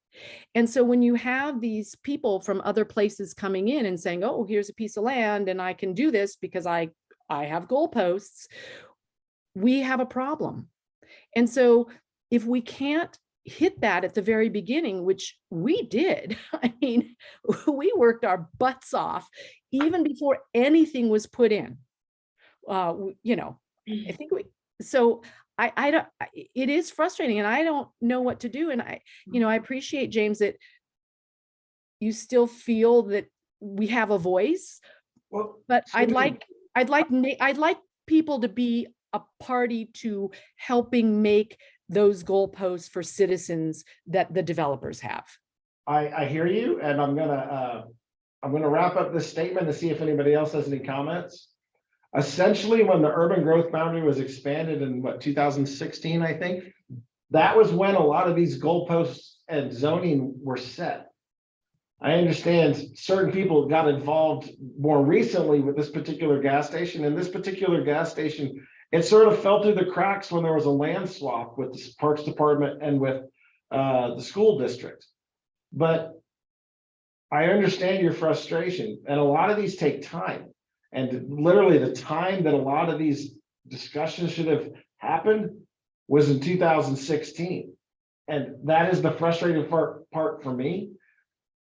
And so when you have these people from other places coming in and saying, oh, here's a piece of land and I can do this because I have goalposts, we have a problem. And so if we can't hit that at the very beginning, which we did, I mean, we worked our butts off even before anything was put in. You know, I think so I don't, it is frustrating and I don't know what to do. And I appreciate, James, that you still feel that we have a voice, but I'd like people to be a party to helping make those goalposts for citizens that the developers have. I hear you, and I'm gonna wrap up this statement to see if anybody else has any comments. Essentially, when the urban growth boundary was expanded in 2016, I think, that was when a lot of these goalposts and zoning were set. I understand certain people got involved more recently with this particular gas station, and this particular gas station, it sort of fell through the cracks when there was a land swap with the Parks Department and with the school district. But I understand your frustration, and a lot of these take time. And literally the time that a lot of these discussions should have happened was in 2016. And that is the frustrating part for me.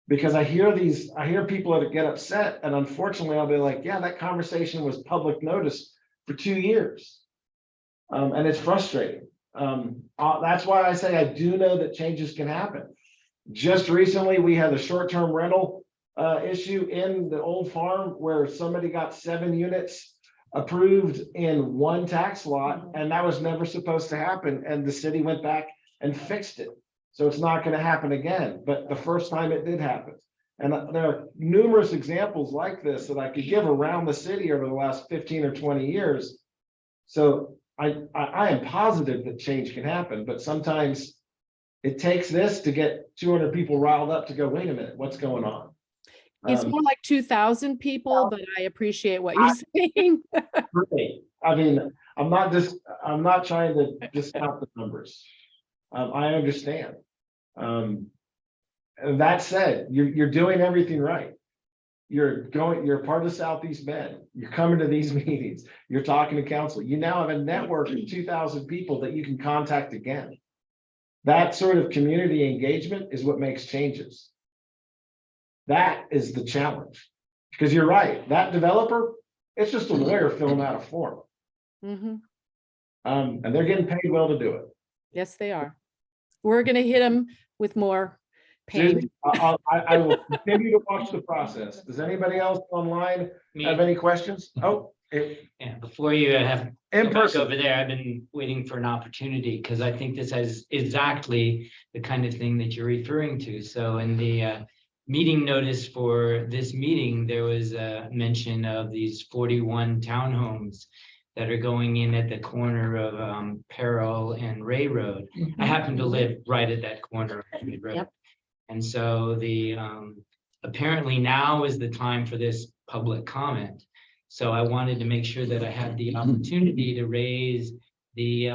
Because I hear people that get upset, and unfortunately I'll be like, yeah, that conversation was public notice for 2 years. And it's frustrating. That's why I say I do know that changes can happen. Just recently, we had a short-term rental issue in the old farm where somebody got 7 units approved in one tax lot, and that was never supposed to happen. And the city went back and fixed it. So it's not going to happen again, but the first time it did happen. And there are numerous examples like this that I could give around the city over the last 15 or 20 years. So I am positive that change can happen, but sometimes it takes this to get 200 people riled up to go, wait a minute, what's going on? It's more like 2,000 people, but I appreciate what you're saying. Right. I mean, I'm not trying to discount the numbers. I understand. And that said, you're doing everything right. You're part of Southeast Bend. You're coming to these meetings. You're talking to council. You now have a network of 2,000 people that you can contact again. That sort of community engagement is what makes changes. That is the challenge. Because you're right, that developer, it's just a lawyer filling out a form. Mhm. And they're getting paid well to do it. Yes, they are. We're going to hit them with more pain. Susan, I will continue to watch the process. Does anybody else online have any questions? Oh, Yeah, before you have in go back person. over there, I've been waiting for an opportunity because I think this is exactly the kind of thing that you're referring to. So in the meeting notice for this meeting, there was a mention of these 41 townhomes that are going in at the corner of Peril and Ray Road. I happen to live right at that corner of Ray Road. Yep. And so the apparently now is the time for this public comment. So I wanted to make sure that I had the opportunity to raise the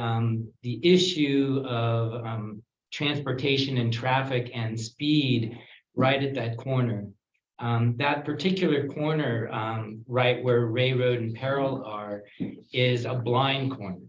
issue of transportation and traffic and speed right at that corner. That particular corner, right where Ray Road and Peril are, is a blind corner.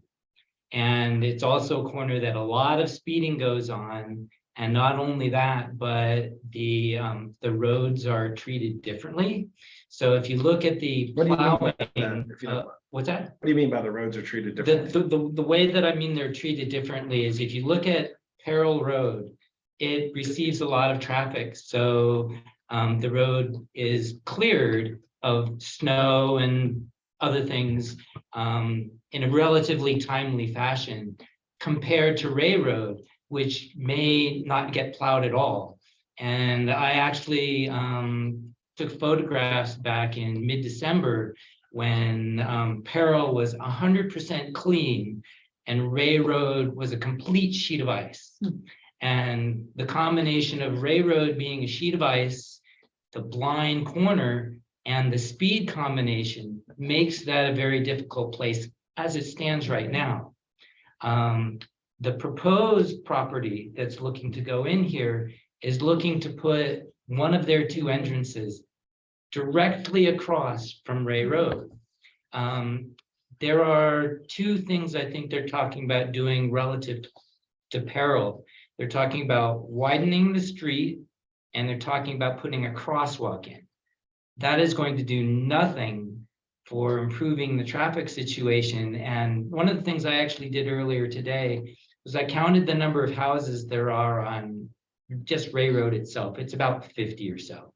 And it's also a corner that a lot of speeding goes on. And not only that, but the roads are treated differently. So if you look at the What do you mean by plowing, that, if you don't mind? what's that? What do you mean by the roads are treated differently? The way that I mean they're treated differently is if you look at Peril Road, it receives a lot of traffic. So the road is cleared of snow and other things in a relatively timely fashion compared to Ray Road, which may not get plowed at all. And I actually took photographs back in mid-December when Peril was 100% clean and Ray Road was a complete sheet of ice. And the combination of Ray Road being a sheet of ice, the blind corner, and the speed combination makes that a very difficult place as it stands right now. The proposed property that's looking to go in here is looking to put one of their 2 entrances directly across from Ray Road. There are 2 things I think they're talking about doing relative to Peril. They're talking about widening the street and they're talking about putting a crosswalk in. That is going to do nothing for improving the traffic situation. And one of the things I actually did earlier today was I counted the number of houses there are on just Ray Road itself. It's about 50 or so.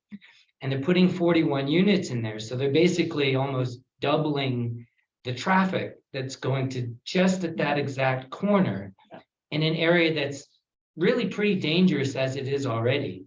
And they're putting 41 units in there. So they're basically almost doubling the traffic that's going to just at that exact corner in an area that's really pretty dangerous as it is already.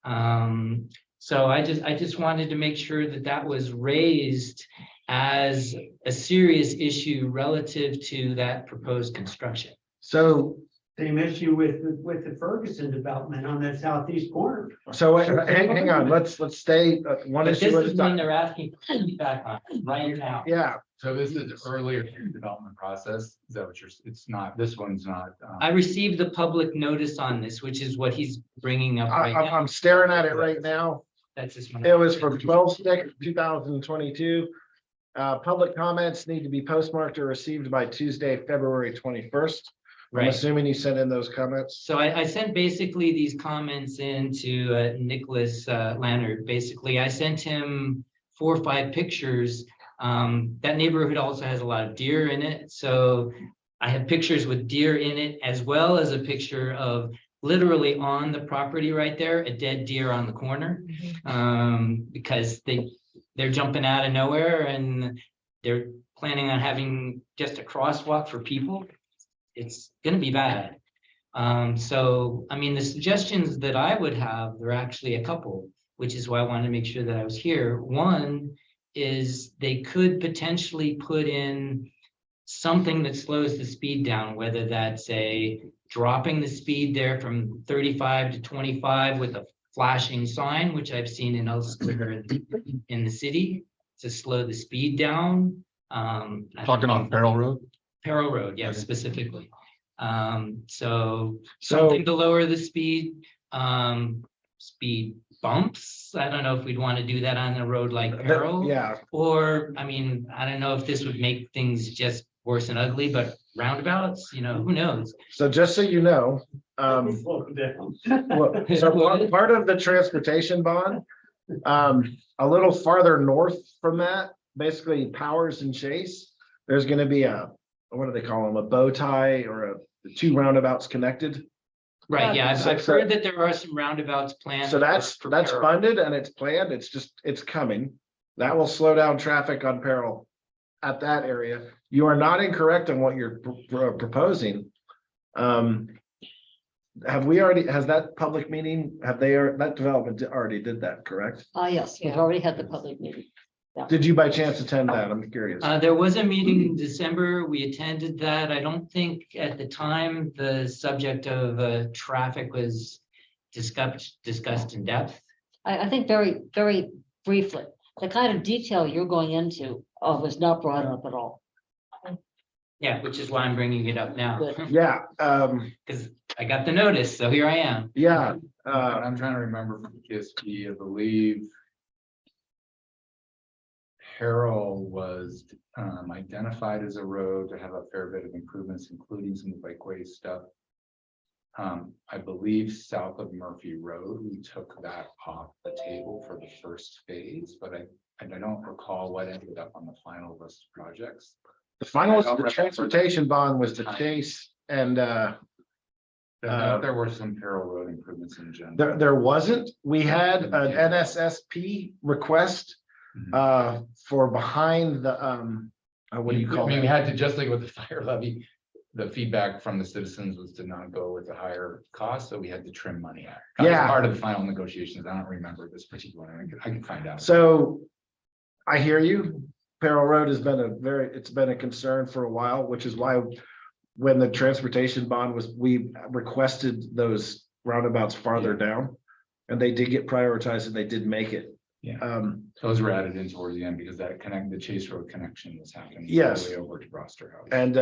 So I just wanted to make sure that that was raised as a serious issue relative to that proposed construction. So Same issue with the Ferguson development on that southeast corner. So hang on, let's stay one But this issue at a is one time. they're asking for feedback on right now. Yeah, So this is earlier development process. Is that what it's not, this one's not. I received the public notice on this, which is what he's bringing up right now. I'm staring at it right now. That's just one. It was from 12/6/2022. Public comments need to be postmarked or received by Tuesday, February 21st. I'm Right. assuming you sent in those comments. So I sent basically these comments into Nicholas Lannert. Basically, I sent him 4 or 5 pictures. That neighborhood also has a lot of deer in it. So I have pictures with deer in it, as well as a picture of literally on the property right there, a dead deer on the corner. Because they're jumping out of nowhere and they're planning on having just a crosswalk for people. It's gonna be bad. So, I mean, the suggestions that I would have, there are actually a couple, which is why I wanted to make sure that I was here. One is they could potentially put in something that slows the speed down, whether that's dropping the speed there from 35 to 25 with a flashing sign, which I've seen in elsewhere in the city to slow the speed down. Talking on Farrell Road? Peril Road, yeah, Okay. specifically. So something to lower the speed, speed bumps. I don't know if we'd want to do that on a road like Peril. Yeah, Or, I mean, I don't know if this would make things just worse and ugly, but roundabouts, who knows? so just so you know, Slow it down. so part of the transportation bond, a little farther north from that, basically Powers and Chase, there's gonna be what do they call them, a bow tie or 2 roundabouts connected. Right, yeah, I've So- heard that there are some roundabouts planned. So that's for Peril. funded and it's planned, it's coming. That will slow down traffic on Peril at that area. You are not incorrect on what you're proposing. Has that public meeting, that development already did that, correct? Yes, we've already had the public meeting. Did you by chance attend that? I'm curious. There was a meeting in December. We attended that. I don't think at the time the subject of traffic was discussed in depth. I think very, very briefly, the kind of detail you're going into was not brought up at all. Yeah, which is why I'm bringing it up now. Good. Yeah, Because I got the notice, so here I am. yeah, I'm trying to remember from PSP, I believe. Harrell was identified as a road to have a fair bit of improvements, including some bikeway stuff. I believe south of Murphy Road, we took that off the table for the first phase, but I don't recall what ended up on the final list of projects. the final, the transportation bond was the Chase and There were some Harrell Road improvements in general. there wasn't. We had an NSSP request for behind the, what do you call I mean, we it? had to, just like with the fire levy, the feedback from the citizens was to not go with the higher cost, so we had to trim money out. That was Yeah. part of the final negotiations. I don't remember this particular one. I can find out. So I hear you. Peril Road has been it's been a concern for a while, which is why when the transportation bond we requested those roundabouts farther down. And they did get prioritized and they did make it. Yeah. Those were added in towards the end because the Chase Road connection was happening. Yes. all the way over to Broster House. And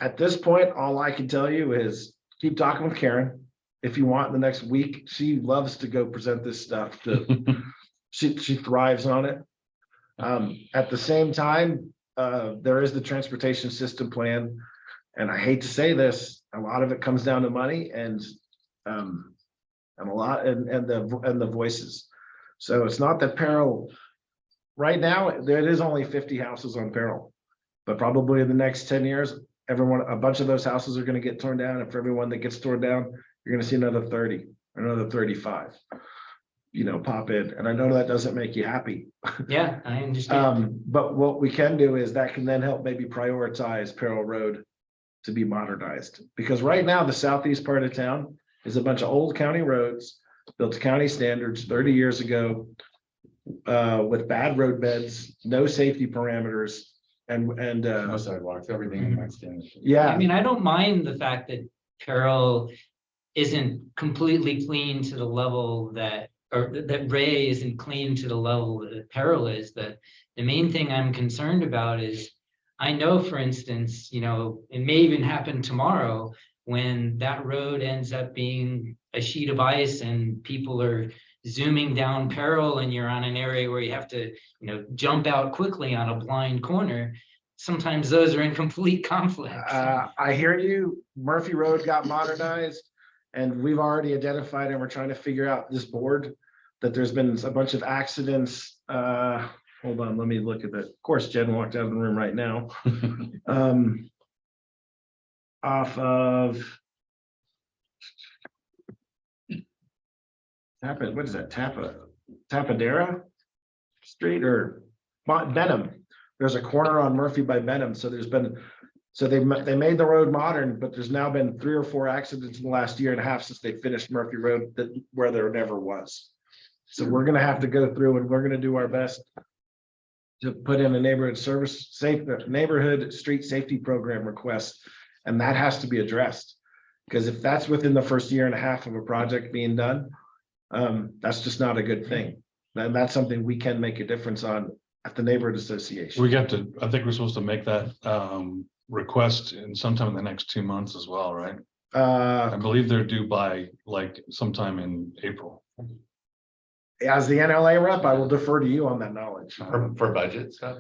at this point, all I can tell you is keep talking with Karen. If you want in the next week, she loves to go present this stuff. She thrives on it. At the same time, there is the transportation system plan. And I hate to say this, a lot of it comes down to money and a lot and the voices. So it's not that Peril, right now, there is only 50 houses on Peril. But probably in the next 10 years, a bunch of those houses are going to get torn down. And for everyone that gets torn down, you're going to see another 30 or another 35, pop in. And I know that doesn't make you happy. Yeah, I understand. But what we can do is that can then help maybe prioritize Peril Road to be modernized. Because right now, the southeast part of town is a bunch of old county roads built to county standards 30 years ago with bad road beds, no safety parameters. No sidewalks, everything in that stand. yeah. I mean, I don't mind the fact that Carroll isn't completely clean to the level that, or that Ray isn't clean to the level that Carroll is. The main thing I'm concerned about is, I know, for instance, you know, it may even happen tomorrow when that road ends up being a sheet of ice and people are zooming down Carroll and you're on an area where you have to, you know, jump out quickly on a blind corner. Sometimes those are in complete conflict. I hear you. Murphy Road got modernized. And we've already identified and we're trying to figure out this board that there's been a bunch of accidents. Hold on, let me look at that. Of course, Jen walked out of the room right now. Off of what is that? Tapadera Street or Benham. There's a corner on Murphy by Benham. So there's been, so they made the road modern, but there's now been 3 or 4 accidents in the last year and a half since they finished Murphy Road where there never was. So we're gonna have to go through and we're gonna do our best to put in a neighborhood street safety program request, and that has to be addressed. Because if that's within the first year and a half of a project being done, that's just not a good thing. And that's something we can make a difference on at the neighborhood association. We got to, I think we're supposed to make that request in sometime in the next 2 months as well, right? I believe they're due by like sometime in April. As the NLA rep, I will defer to you on that knowledge. For budget stuff?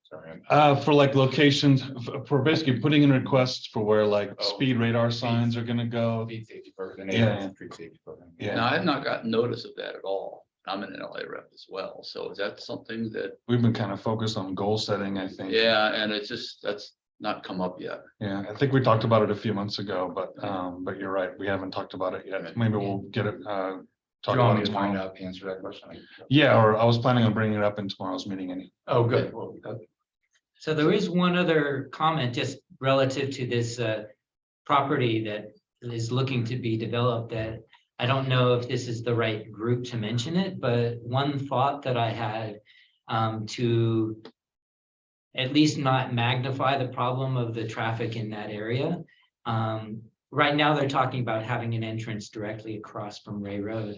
Sorry. For like locations, for basically putting in requests for where like speed radar signs are gonna go. Speed safety program, Yeah. street safety program. Yeah, Now, I've not gotten notice of that at all. I'm an LA rep as well, so is that something that, we've been kind of focused on goal setting, I think. yeah, and it's just, that's not come up yet. Yeah, I think we talked about it a few months ago, but you're right, we haven't talked about it yet. Maybe we'll get it, talk Do you want about me it to find tomorrow. out, answer that question? Yeah, or I was planning on bringing it up in tomorrow's meeting. Oh, good. Well, So there is one other comment just relative to this property that is looking to be developed, that I don't know if this is the right group to mention it, but one thought that I had to at least not magnify the problem of the traffic in that area. Right now, they're talking about having an entrance directly across from Ray Road,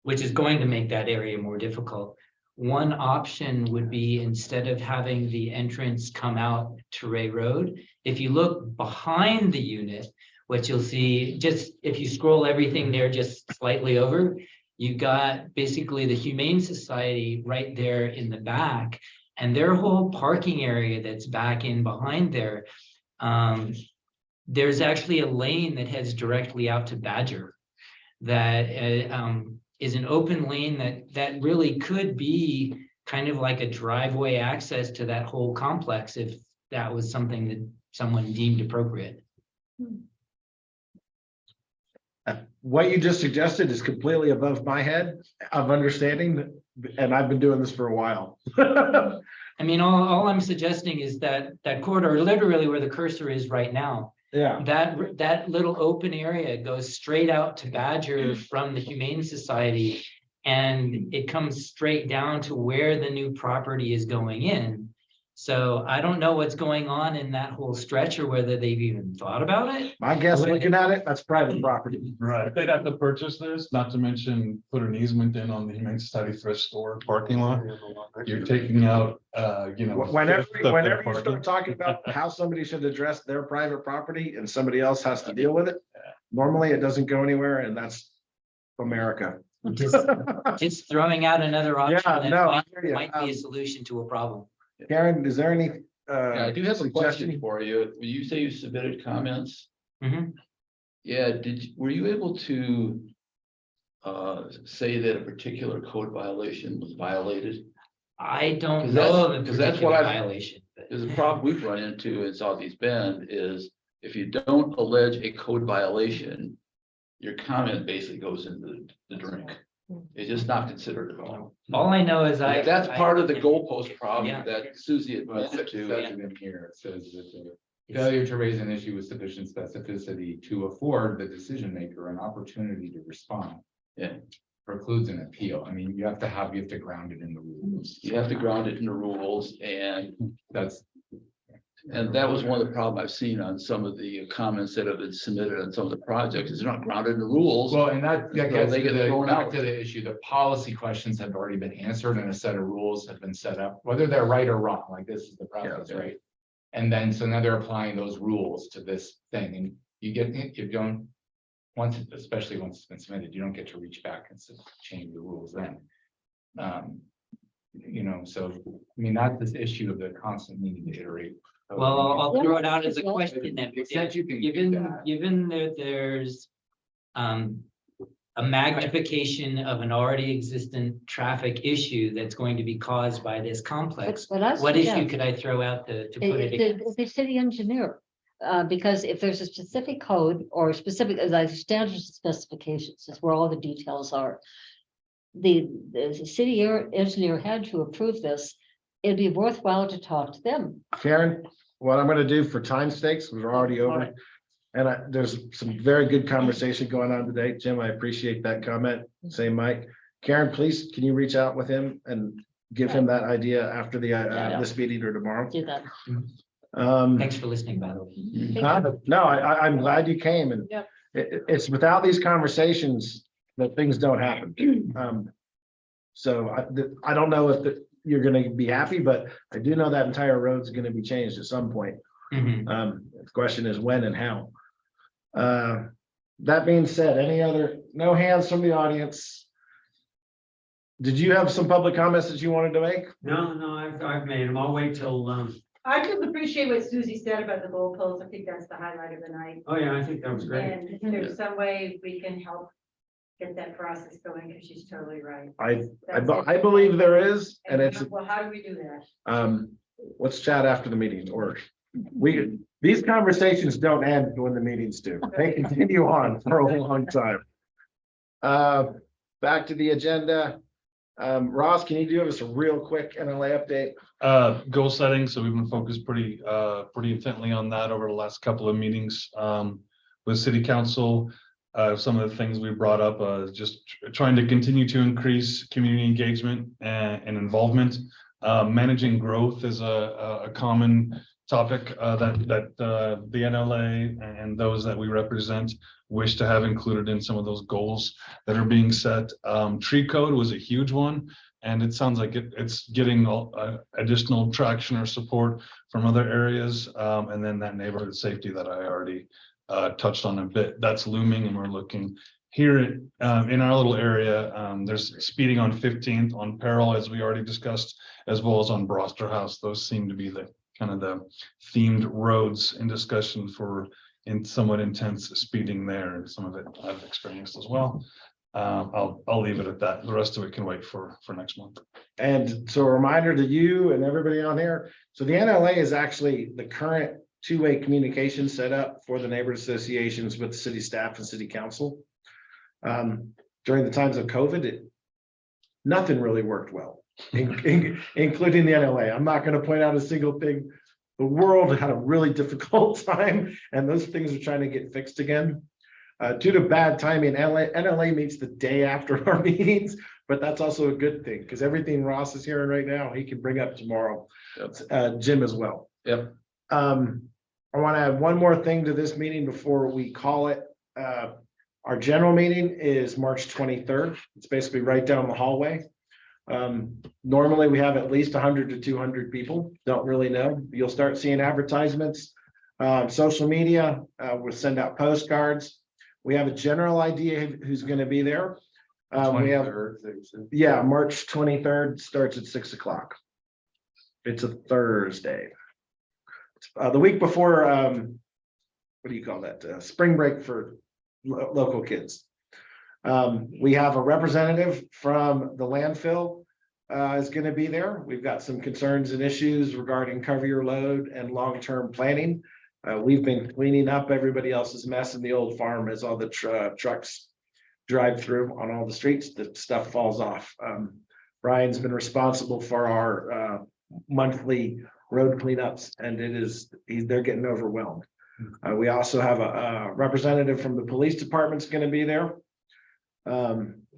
which is going to make that area more difficult. One option would be, instead of having the entrance come out to Ray Road, if you look behind the unit, what you'll see, just if you scroll everything there just slightly over, you've got basically the Humane Society right there in the back, and their whole parking area that's back in behind there. There's actually a lane that heads directly out to Badger that is an open lane that really could be kind of like a driveway access to that whole complex if that was something that someone deemed appropriate. What you just suggested is completely above my head of understanding, and I've been doing this for a while. I mean, all I'm suggesting is that that corridor, literally where the cursor is right now, Yeah, that little open area goes straight out to Badger from the Humane Society, and it comes straight down to where the new property is going in. So I don't know what's going on in that whole stretch or whether they've even thought about it. my guess looking at it, that's private property. Right, they'd have to purchase this, not to mention put an easement in on the Humane Society thrift store parking lot. You're taking out, Whenever stuff they're you start parking. talking about how somebody should address their private property and somebody else has to deal with it, normally it doesn't go anywhere, and that's America. Just throwing out another option Yeah, that no, I hear you. might be a solution to a problem. Karen, is there any? Yeah, I do have a question suggestion? for you. When you say you submitted comments, Mhm. yeah, were you able to say that a particular code violation was violated? I don't 'Cause know that's- of a 'cause that's particular what I- violation. but- There's a problem we've run into in Southeast Bend is if you don't allege a code violation, your comment basically goes into the drink. It's just not considered at all. All I know is That's part of the goalpost problem Yeah. that Susie Well, it admitted says to. it in here, it says that the failure to raise an issue with sufficient specificity to afford the decision maker an opportunity to respond. Yeah. precludes an appeal. I mean, you have to ground it in the rules. You have to ground it in the rules, and That's, that was one of the problems I've seen on some of the comments that have been submitted on some of the projects, is they're not grounded in the rules. well, and that So gets they to get thrown back out. to the issue, the policy questions have already been answered and a set of rules have been set up, whether they're right or wrong, like this is the process, right? And then, so now they're applying those rules to this thing, and you don't, especially once it's been submitted, you don't get to reach back and change the rules then. So, I mean, that's this issue of the constant needing to iterate. Well, I'll Yeah. throw it out as a Yeah. question then. To the extent you can do that. Given that there's a magnification of an already existent traffic issue that's going to be caused by this complex, But I what issue suggest- could I throw out to put it against? The city engineer, because if there's a specific code or specific, as standard specifications, is where all the details are. The city engineer had to approve this. It'd be worthwhile to talk to them. Karen, what I'm gonna do for time stakes, we're already over. Alright. And there's some very good conversation going on today. Jim, I appreciate that comment. Same Mike. Karen, please, can you reach out with him and give him that idea after the Yeah. this meeting or tomorrow? Do that. Thanks for listening, by the way. No, I'm glad you came, and Yep. it's without these conversations that things don't happen. So I don't know if you're gonna be happy, but I do know that entire road's gonna be changed at some point. Mhm. The question is when and how. That being said, no hands from the audience? Did you have some public comments that you wanted to make? No, I've made them. I'll wait till, I just appreciate what Susie said about the goalposts. I think that's the highlight of the night. oh yeah, I think that was great. And if there's some way we can help get that process going, because she's totally right. I believe there is, and it's, Well, how do we do that? let's chat after the meeting, or these conversations don't end when the meetings do. They continue on for a long time. Back to the agenda. Ross, can you give us a real quick NLA update? Goal setting, so we've been focused pretty intently on that over the last couple of meetings with city council. Some of the things we brought up, just trying to continue to increase community engagement and involvement. Managing growth is a common topic that the NLA and those that we represent wish to have included in some of those goals that are being set. Tree code was a huge one, and it sounds like it's getting additional traction or support from other areas. And then that neighborhood safety that I already touched on a bit, that's looming, and we're looking here in our little area. There's speeding on 15th on Peril, as we already discussed, as well as on Broster House. Those seem to be the kind of the themed roads in discussion for somewhat intense speeding there, and some of it I've experienced as well. I'll leave it at that. The rest of it can wait for next month. And so a reminder to you and everybody on here. So the NLA is actually the current two-way communication set up for the neighborhood associations with the city staff and city council. During the times of COVID, nothing really worked well, including the NLA. I'm not going to point out a single thing. The world had a really difficult time, and those things are trying to get fixed again. Due to bad timing, NLA meets the day after our meetings, but that's also a good thing, because everything Ross is hearing right now, he can bring up tomorrow. Jim as well. Yep. I want to add one more thing to this meeting before we call it. Our general meeting is March 23rd. It's basically right down the hallway. Normally we have at least 100 to 200 people. Don't really know. You'll start seeing advertisements, social media. We'll send out postcards. We have a general idea who's going to be there. We have, March 23rd starts at 6 o'clock. It's a Thursday. The week before, what do you call that? Spring break for local kids. We have a representative from the landfill is going to be there. We've got some concerns and issues regarding cover your load and long-term planning. We've been cleaning up everybody else's mess in the old farm as all the trucks drive through on all the streets. The stuff falls off. Brian's been responsible for our monthly road cleanups, and they're getting overwhelmed. We also have a representative from the police department's going to be there.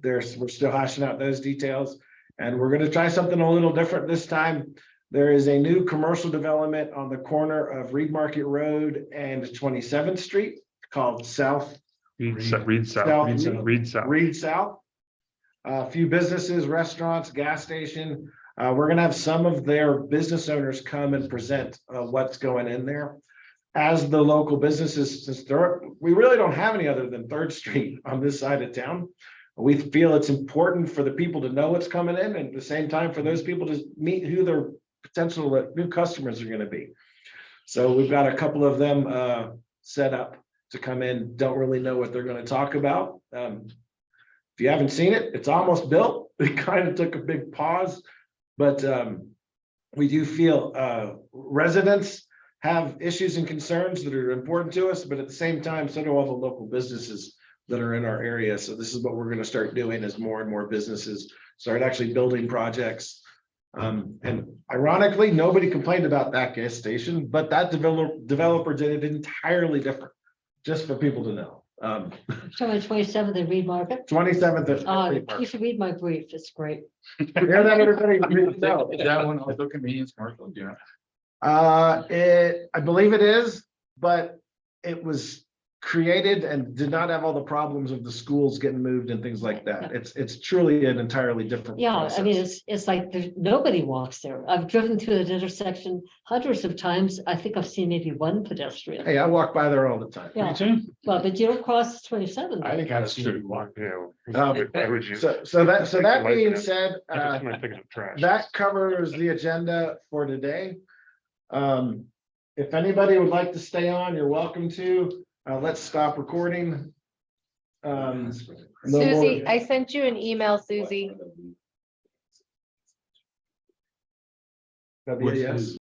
we're still hashing out those details. And we're gonna try something a little different this time. There is a new commercial development on the corner of Reed Market Road and 27th Street called Read South. Reed South. A few businesses, restaurants, gas station. We're gonna have some of their business owners come and present what's going in there. As the local businesses, we really don't have any other than 3rd Street on this side of town. We feel it's important for the people to know what's coming in, and at the same time for those people to meet who their potential new customers are gonna be. So we've got a couple of them set up to come in, don't really know what they're gonna talk about. If you haven't seen it, it's almost built. It kind of took a big pause, but we do feel residents have issues and concerns that are important to us, but at the same time, so do all the local businesses that are in our area. So this is what we're gonna start doing as more and more businesses start actually building projects. And ironically, nobody complained about that gas station, but that developer did it entirely different, just for people to know. So on 27th in Reed Market. 27th. You should read my brief. It's great. Hear that, everybody? No. Is that one also convenience commercial? Do you know? I believe it is, but it was created and did not have all the problems of the schools getting moved and things like that. It's truly an entirely different. Yeah, I mean, process. it's like nobody walks there. I've driven through that intersection hundreds of times. I think I've seen maybe one pedestrian. Hey, I walk by there all the time. Yeah, well, but you don't cross 27th. I think I've That's seen true. you walk. Yeah. Why would you? So that being said, I just might pick up trash. that covers the agenda for today. If anybody would like to stay on, you're welcome to. Let's stop recording. No more- Susie, I sent you an email, Susie. WAS.